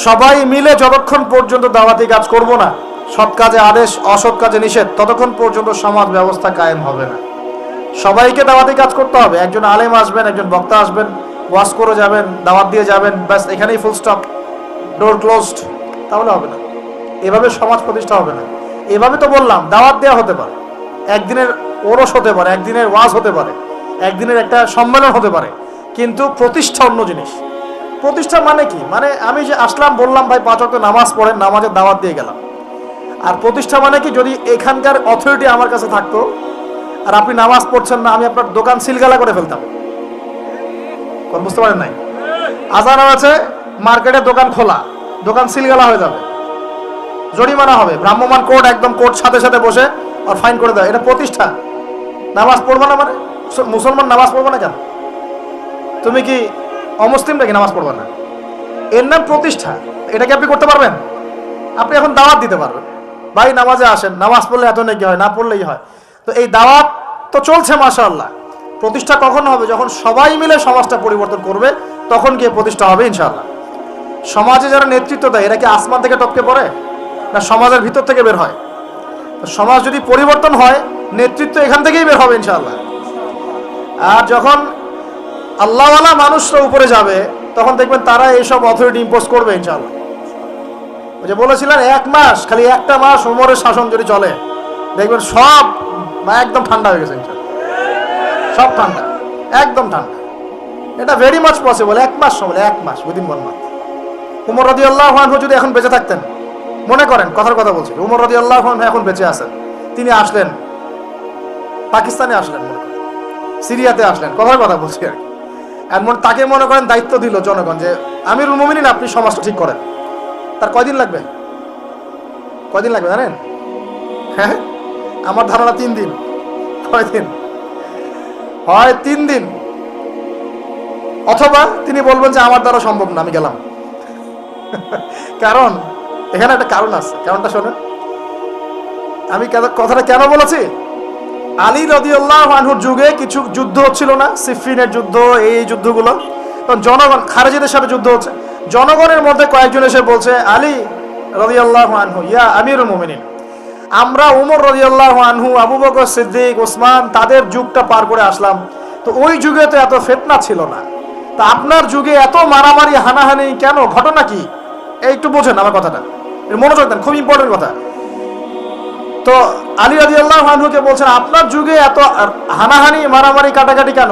সবাই মিলে যতক্ষণ পর্যন্ত দাওয়াতি কাজ করব না, সৎ কাজে আদেশ, অসৎ কাজে নিষেধ, ততক্ষণ পর্যন্ত সমাজ ব্যবস্থা কায়েম হবে না। সবাইকে দাওয়াতি কাজ করতে হবে। একজন আলেম আসবেন, একজন বক্তা আসবেন, ওয়াজ করে যাবেন, দাওয়াত দিয়ে যাবেন, ব্যাস এখানেই ফুল স্টপ, ডোর ক্লোজড, তাহলে হবে না। এভাবে সমাজ প্রতিষ্ঠা হবে না। এভাবে তো বললাম, দাওয়াত দেওয়া হতে পারে, একদিনের ওরস হতে পারে, একদিনের ওয়াজ হতে পারে, একদিনের একটা সম্মেলন হতে পারে, কিন্তু প্রতিষ্ঠা অন্য জিনিস। প্রতিষ্ঠা মানে কি? মানে আমি যে আসলাম, বললাম ভাই 5 ওয়াক্ত নামাজ পড়েন, নামাজের দাওয়াত দিয়ে গেলাম। আর প্রতিষ্ঠা মানে কি? যদি এখানকার অথরিটি আমার কাছে থাকতো আর আপনি নামাজ পড়ছেন না, আমি আপনার দোকান সিলগালা করে ফেলতাম। বুঝতে পারেন নাই? আজান আছে, মার্কেটে দোকান খোলা, দোকান সিলগালা হয়ে যাবে, জরিমানা হবে, ভ্রাম্যমাণ কোর্ট, একদম কোর্ট সাথে সাথে বসে আর ফাইন করে দেয়। এটা প্রতিষ্ঠা। নামাজ পড়বো না মানে? মুসলমান নামাজ পড়বো না কেন? তুমি কি অমুসলিম নাকি নামাজ পড়বো না? এর নাম প্রতিষ্ঠা। এটা কি আপনি করতে পারবেন? আপনি এখন দাওয়াত দিতে পারবেন, ভাই নামাজে আসেন, নামাজ পড়লে এত নাকি হয়, না পড়লেই হয়। তো এই দাওয়াত তো চলছে মাশাআল্লাহ। প্রতিষ্ঠা কখন হবে? যখন সবাই মিলে সমাজটা পরিবর্তন করবে, তখন গিয়ে প্রতিষ্ঠা হবে ইনশাআল্লাহ। সমাজে যারা নেতৃত্ব দেয়, এরা কি আসমান থেকে টপকে পড়ে, না সমাজের ভিতর থেকে বের হয়? তো সমাজ যদি পরিবর্তন হয়, নেতৃত্ব এখান থেকেই বের হবে ইনশাআল্লাহ। আর যখন আল্লাহওয়ালা মানুষরা উপরে যাবে, তখন দেখবেন তারা এইসব অথরিটি ইম্পোজ করবে ইনশাআল্লাহ। ওই যে বলেছিলেন, 1 মাস, খালি একটা মাস ওমরের শাসন যদি চলে, দেখবেন সব একদম ঠান্ডা হয়ে গেছে ইনশাআল্লাহ। সব ঠান্ডা, একদম ঠান্ডা। এটা ভেরি মাচ পসিবল। 1 মাস সময়, 1 মাস, উইদিন 1 মান্থ। উমর রাদিয়াল্লাহু আনহু যদি এখন বেঁচে থাকতেন, মনে করেন, কথার কথা বলছি, উমর রাদিয়াল্লাহু আনহু এখন বেঁচে আছেন, তিনি আসলেন পাকিস্তানে, আসলেন মনে করেন, সিরিয়াতে আসলেন, কথার কথা বলছি আর কি। এমন তাকে মনে করেন দায়িত্ব দিল জনগণ যে আমিরুল মুমিনিন, আপনি সমাজটা ঠিক করেন। তার কয়দিন লাগবে? কয়দিন লাগবে জানেন? হ্যাঁ, আমার ধারণা 3 দিন। কয়দিন হয়? 3 দিন। অথবা তিনি বলবেন যে আমার দ্বারা সম্ভব না, আমি গেলাম। কারণ এখানে একটা কারণ আছে, কারণটা শোনেন। আমি কথাটা কেন বলেছি, আলী রাদিয়াল্লাহু আনহুর যুগে কিছু যুদ্ধ হচ্ছিল না, সিফিনের যুদ্ধ, এই যুদ্ধগুলো, তখন জনগণ খারেজিদের সাথে যুদ্ধ হচ্ছে, জনগণের মধ্যে কয়েকজন এসে বলছে, আলী রাদিয়াল্লাহু আনহু ইয়া আমিরুল মুমিনিন, আমরা উমর রাদিয়াল্লাহু আনহু, আবু বকর সিদ্দিক, ওসমান, তাদের যুগটা পার করে আসলাম, তো ওই যুগে তো এত ফিতনা ছিল না, তা আপনার যুগে এত মারামারি হানাহানি কেন, ঘটনা কি? এই একটু বোঝেন আমার কথাটা, মনোযোগ দেন, খুব ইম্পর্টেন্ট কথা। তো আলী রাদিয়াল্লাহু আনহুকে বলছেন, আপনার যুগে এত হানাহানি মারামারি কাটাকাটি কেন?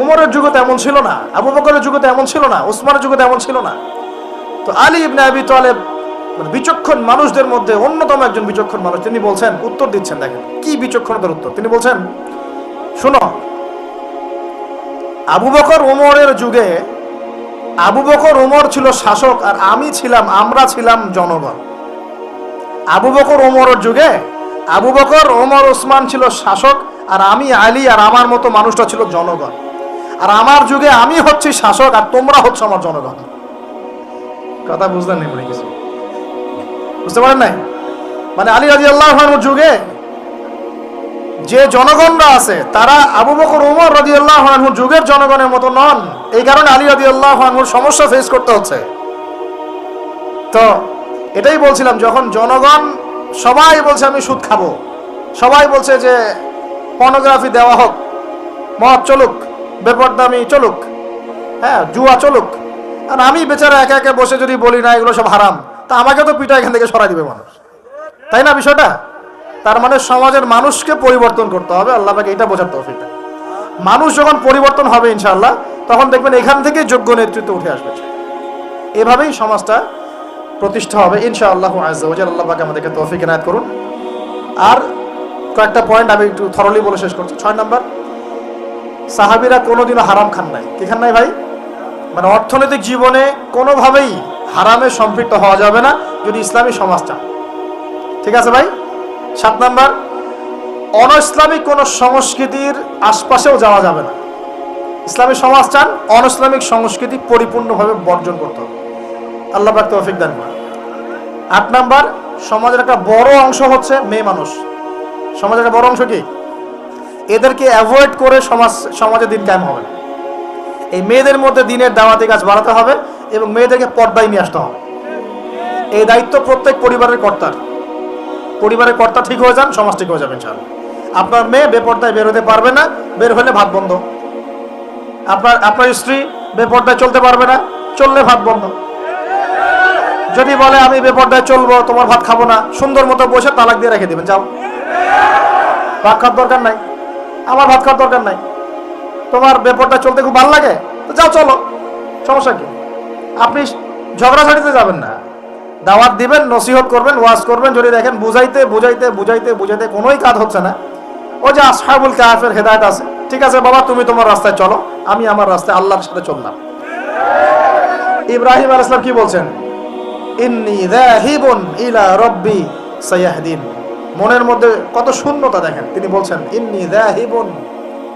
উমরের যুগে তো এমন ছিল না, আবু বকরের যুগে তো এমন ছিল না, ওসমানের যুগে তো এমন ছিল না। তো আলী ইবনে আবি তালেব বিচক্ষণ মানুষদের মধ্যে অন্যতম একজন বিচক্ষণ মানুষ, তিনি বলছেন, উত্তর দিচ্ছেন, দেখেন কি বিচক্ষণতার উত্তর। তিনি বলছেন, শুনো, আবু বকর ওমরের যুগে আবু বকর ওমর ছিল শাসক আর আমরা ছিলাম জনগণ। আবু বকর ওমরের যুগে আবু বকর ওমর ওসমান ছিল শাসক, আর আমি আলী আর আমার মতো মানুষটা ছিল জনগণ। আর আমার যুগে আমি হচ্ছি শাসক আর তোমরা হচ্ছে আমার জনগণ। কথা বুঝলেন না? মানে কিছু বুঝতে পারেন নাই? মানে আলী রাদিয়াল্লাহু আনহুর যুগে যে জনগণরা আছে তারা আবু বকর ওমর রাদিয়াল্লাহু আনহুর যুগের জনগণের মতো নন। এই কারণে আলী রাদিয়াল্লাহু আনহুর সমস্যা ফেস করতে হচ্ছে। তো এটাই বলছিলাম, যখন জনগণ সবাই বলছে আমি সুদ খাবো, সবাই বলছে যে পর্নোগ্রাফি দেওয়া হোক, মদ চলুক, বেপরদামি চলুক, হ্যাঁ জুয়া চলুক, আর আমি বেচারা একা একা বসে যদি বলি না এগুলো সব হারাম, তা আমাকে তো পিঠা এখান থেকে সরাই দিবে মানুষ, তাই না বিষয়টা? তার মানে সমাজের মানুষকে পরিবর্তন করতে হবে, আল্লাহ পাক এটা বোঝার তৌফিক দেন। মানুষ যখন পরিবর্তন হবে ইনশাআল্লাহ, তখন দেখবেন এখান থেকে যোগ্য নেতৃত্ব উঠে আসবে। এভাবেই সমাজটা প্রতিষ্ঠা হবে ইনশাআল্লাহ আযজা ওয়া জাল্লা। আল্লাহ পাক আমাদেরকে তৌফিক এনায়েত করুন। আর কয়েকটা পয়েন্ট আমি একটু থরলি বলে শেষ করছি। 6 নাম্বার, সাহাবীরা কোনোদিনও হারাম খান নাই। কি খান নাই ভাই? মানে অর্থনৈতিক জীবনে কোনোভাবেই হারামে সম্পৃক্ত হওয়া যাবে না যদি ইসলামী সমাজ চান। ঠিক আছে ভাই? 7 নাম্বার, অন ইসলামিক কোন সংস্কৃতির আশপাশেও যাওয়া যাবে না। ইসলামী সমাজ চান, অন ইসলামিক সংস্কৃতি পরিপূর্ণভাবে বর্জন করতে হবে। আল্লাহ পাক তৌফিক দান করুন। 8 নাম্বার, সমাজের একটা বড় অংশ হচ্ছে মেয়ে মানুষ। সমাজের একটা বড় অংশ কি? এদেরকে অ্যাভয়েড করে সমাজে দিন কায়েম হবে। এই মেয়েদের মধ্যে দিনের দাওয়াতি কাজ বাড়াতে হবে এবং মেয়েদেরকে পর্দায় নিয়ে আসতে হবে। এই দায়িত্ব প্রত্যেক পরিবারের কর্তার। পরিবারের কর্তা ঠিক হয়ে যান, সমাজ ঠিক হয়ে যাবে ইনশাআল্লাহ। আপনার মেয়ে বেপর্দায় বের হতে পারবে না, বের হলে ভাত বন্ধ। আপনার স্ত্রী বেপর্দায় চলতে পারবে না, চললে ভাত বন্ধ। যদি বলে আমি বেপর্দায় চলবো, তোমার ভাত খাবো না, সুন্দর মতো বসে তালাক দিয়ে রেখে দিবেন, যাও, ভাত খাওয়ার দরকার নাই, আমার ভাত খাওয়ার দরকার নাই। তোমার বেপর্দায় চলতে খুব ভালো লাগে, তো যাও, চলো, সমস্যা কি? আপনি ঝগড়াঝাড়িতে যাবেন না, দাওয়াত দিবেন, নসিহত করবেন, ওয়াজ করবেন। যদি দেখেন বুঝাইতে বুঝাইতে বুঝাইতে বুঝাইতে কোনোই কাজ হচ্ছে না, ও যে আসহাবুল কাহফের হেদায়েত আছে, ঠিক আছে বাবা, তুমি তোমার রাস্তায় চলো, আমি আমার রাস্তায় আল্লাহর সাথে চললাম। ইব্রাহিম আলাইহিস সালাম কি বলছেন? ইন্নী যাহিবুন ইলা রাব্বি সায়াহদিন। মনের মধ্যে কত শূন্যতা দেখেন, তিনি বলছেন ইন্নী যাহিবুন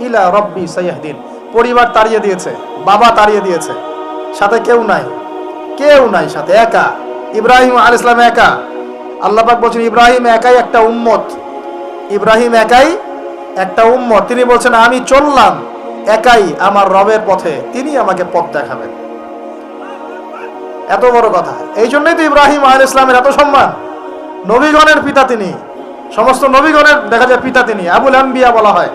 ইলা রাব্বি সায়াহদিন। পরিবার তাড়িয়ে দিয়েছে, বাবা তাড়িয়ে দিয়েছে, সাথে কেউ নাই, কেউ নাই সাথে, একা। ইব্রাহিম আলাইহিস সালাম একা। আল্লাহ পাক বলছেন ইব্রাহিম একাই একটা উম্মত, ইব্রাহিম একাই একটা উম্মত। তিনি বলছেন আমি চললাম একাই আমার রবের পথে, তিনি আমাকে পথ দেখাবেন। এত বড় কথা। এই জন্যই তো ইব্রাহিম আলাইহিস সালামের এত সম্মান। নবীগণের পিতা তিনি, সমস্ত নবীগণের দেখা যায় পিতা তিনি, আবুল আম্বিয়া বলা হয়।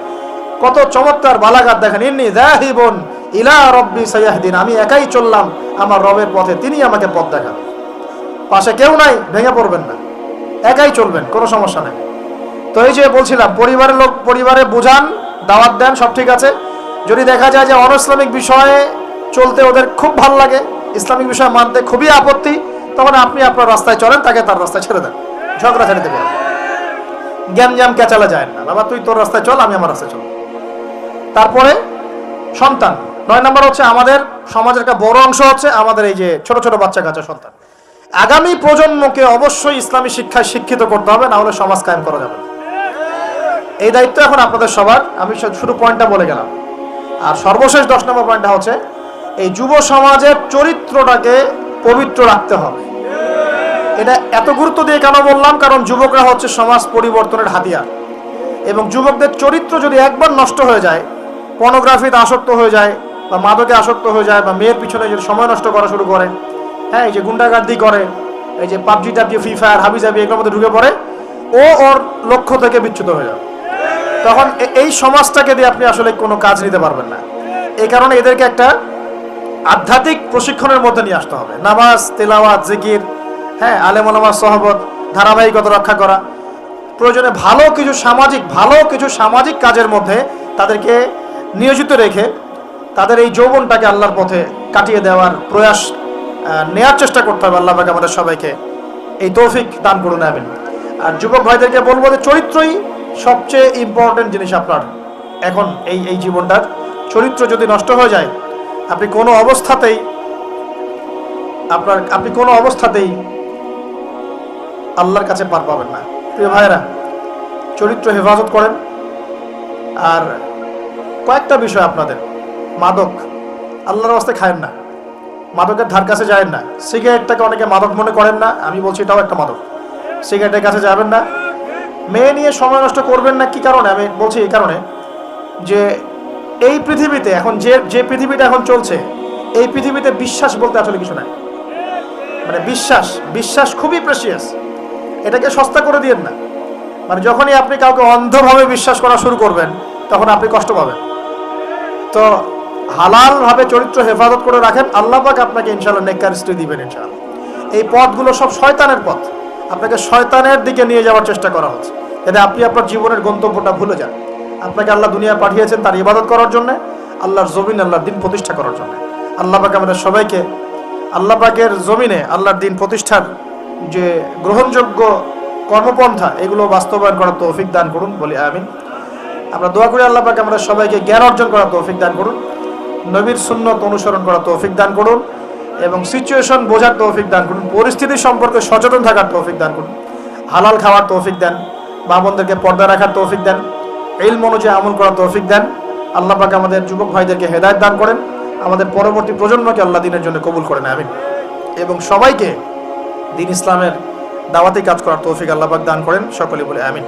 কত চমৎকার বালাগাত দেখেন, ইন্নী যাহিবুন ইলা রাব্বি সায়াহদিন, আমি একাই চললাম আমার রবের পথে, তিনি আমাকে পথ দেখাবেন। পাশে কেউ নাই, ভেঙে পড়বেন না, একাই চলবেন, কোনো সমস্যা নেই। তো এই যে বলছিলাম, পরিবারের লোক পরিবারে বোঝান, দাওয়াত দেন, সব ঠিক আছে। যদি দেখা যায় যে অনইসলামিক বিষয়ে চলতে ওদের খুব ভালো লাগে, ইসলামিক বিষয় মানতে খুবই আপত্তি, তখন আপনি আপনার রাস্তায় চলেন, তাকে তার রাস্তায় ছেড়ে দেন, ঝগড়া ছেড়ে দেবেন, জ্ঞান কেচালে যায় না, বাবা তুই তোর রাস্তায় চল, আমি আমার রাস্তায় চল। তারপরে সন্তান। 9 নম্বর হচ্ছে আমাদের সমাজের একটা বড় অংশ হচ্ছে আমাদের এই যে ছোট ছোট বাচ্চা কাচ্চা সন্তান। আগামী প্রজন্মকে অবশ্যই ইসলামী শিক্ষায় শিক্ষিত করতে হবে, না হলে সমাজ কায়েম করা যাবে না। এই দায়িত্ব এখন আপনাদের সবার। আমি শুধু পয়েন্টটা বলে গেলাম। আর সর্বশেষ 10 নম্বর পয়েন্টটা হচ্ছে এই যুব সমাজের চরিত্রটাকে পবিত্র রাখতে হবে। এটা এত গুরুত্ব দিয়ে কেন বললাম, কারণ যুবকরা হচ্ছে সমাজ পরিবর্তনের হাতিয়ার, এবং যুবকদের চরিত্র যদি একবার নষ্ট হয়ে যায়, পর্নোগ্রাফিতে আসক্ত হয়ে যায় বা মাদকে আসক্ত হয়ে যায় বা মেয়ের পিছনে যদি সময় নষ্ট করা শুরু করে, হ্যাঁ, এই যে গুন্ডাগার্দি করে, এই যে পাবজি টাবজি ফ্রি ফায়ার হাবিজাবি এগুলোর মধ্যে ঢুকে পড়ে, ও ওর লক্ষ্য থেকে বিচ্যুত হয়ে যাবে। তখন এই সমাজটাকে দিয়ে আপনি আসলে কোনো কাজ নিতে পারবেন না। এই কারণে এদেরকে একটা আধ্যাত্মিক প্রশিক্ষণের মধ্যে নিয়ে আসতে হবে। নামাজ, তেলাওয়াত, জিকির, হ্যাঁ, আলেম ওলামার সহবত, ধারাবাহিকতা রক্ষা করা, প্রয়োজনে ভালো কিছু সামাজিক কাজের মধ্যে তাদেরকে নিয়োজিত রেখে তাদের এই যৌবনটাকে আল্লাহর পথে কাটিয়ে দেওয়ার প্রয়াস নেওয়ার চেষ্টা করতে হবে। আল্লাহ পাক আমাদের সবাইকে এই তৌফিক দান করুন, আমিন। আর যুবক ভাইদেরকে বলবো যে চরিত্রই সবচেয়ে ইম্পর্টেন্ট জিনিস আপনার। এখন এই জীবনটার চরিত্র যদি নষ্ট হয়ে যায়, আপনি কোনো অবস্থাতেই আল্লাহর কাছে পার পাবেন না। প্রিয় ভাইয়েরা, চরিত্র হেফাজত করেন। আর কয়েকটা বিষয় আপনাদের, মাদক আল্লাহর রাস্তায় খায়েন না, মাদকের ধার কাছে যাবেন না। সিগারেটটাকে অনেকে মাদক মনে করেন না, আমি বলছি এটাও একটা মাদক। সিগারেটের কাছে যাবেন না। মেয়ে নিয়ে সময় নষ্ট করবেন না। কি কারণে আমি বলছি? এই কারণে যে এই পৃথিবীতে এখন যে পৃথিবীটা এখন চলছে, এই পৃথিবীতে বিশ্বাস বলতে আসলে কিছু নাই। মানে বিশ্বাস খুবই প্রেসিয়াস, এটাকে সস্তা করে দিয়েন না। মানে যখনই আপনি কাউকে অন্ধভাবে বিশ্বাস করা শুরু করবেন, তখন আপনি কষ্ট পাবেন। তো হালালভাবে চরিত্র হেফাজত করে রাখেন, আল্লাহ পাক আপনাকে ইনশাআল্লাহ নেককার স্ত্রী দিবেন ইনশাআল্লাহ। এই পথগুলো সব শয়তানের পথ, আপনাকে শয়তানের দিকে নিয়ে যাওয়ার চেষ্টা করা হচ্ছে, যাতে আপনি আপনার জীবনের গন্তব্যটা ভুলে যান। আপনাকে আল্লাহ দুনিয়া পাঠিয়েছেন তার ইবাদত করার জন্য, আল্লাহর জমিন, আল্লাহর দিন প্রতিষ্ঠা করার জন্য। আল্লাহ পাক আমাদের সবাইকে আল্লাহ পাকের জমিনে আল্লাহর দিন প্রতিষ্ঠার যে গ্রহণযোগ্য কর্মপন্থা, এগুলো বাস্তবায়ন করার তৌফিক দান করুন, বলি আমিন। আমরা দোয়া করি আল্লাহ পাক আমাদের সবাইকে জ্ঞান অর্জন করার তৌফিক দান করুন, নবীর সুন্নত অনুসরণ করার তৌফিক দান করুন, এবং সিচুয়েশন বোঝার তৌফিক দান করুন, পরিস্থিতি সম্পর্কে সচেতন থাকার তৌফিক দান করুন, হালাল খাওয়ার তৌফিক দেন, মা বোনদেরকে পর্দা রাখার তৌফিক দেন, ইলম অনুযায়ী আমল করার তৌফিক দেন। আল্লাহ পাক আমাদের যুবক ভাইদেরকে হেদায়েত দান করেন, আমাদের পরবর্তী প্রজন্মকে আল্লাহ দিনের জন্য কবুল করেন, আমিন। এবং সবাইকে দিন ইসলামের দাওয়াতি কাজ করার তৌফিক আল্লাহ পাক দান করেন, সকলে বলে আমিন।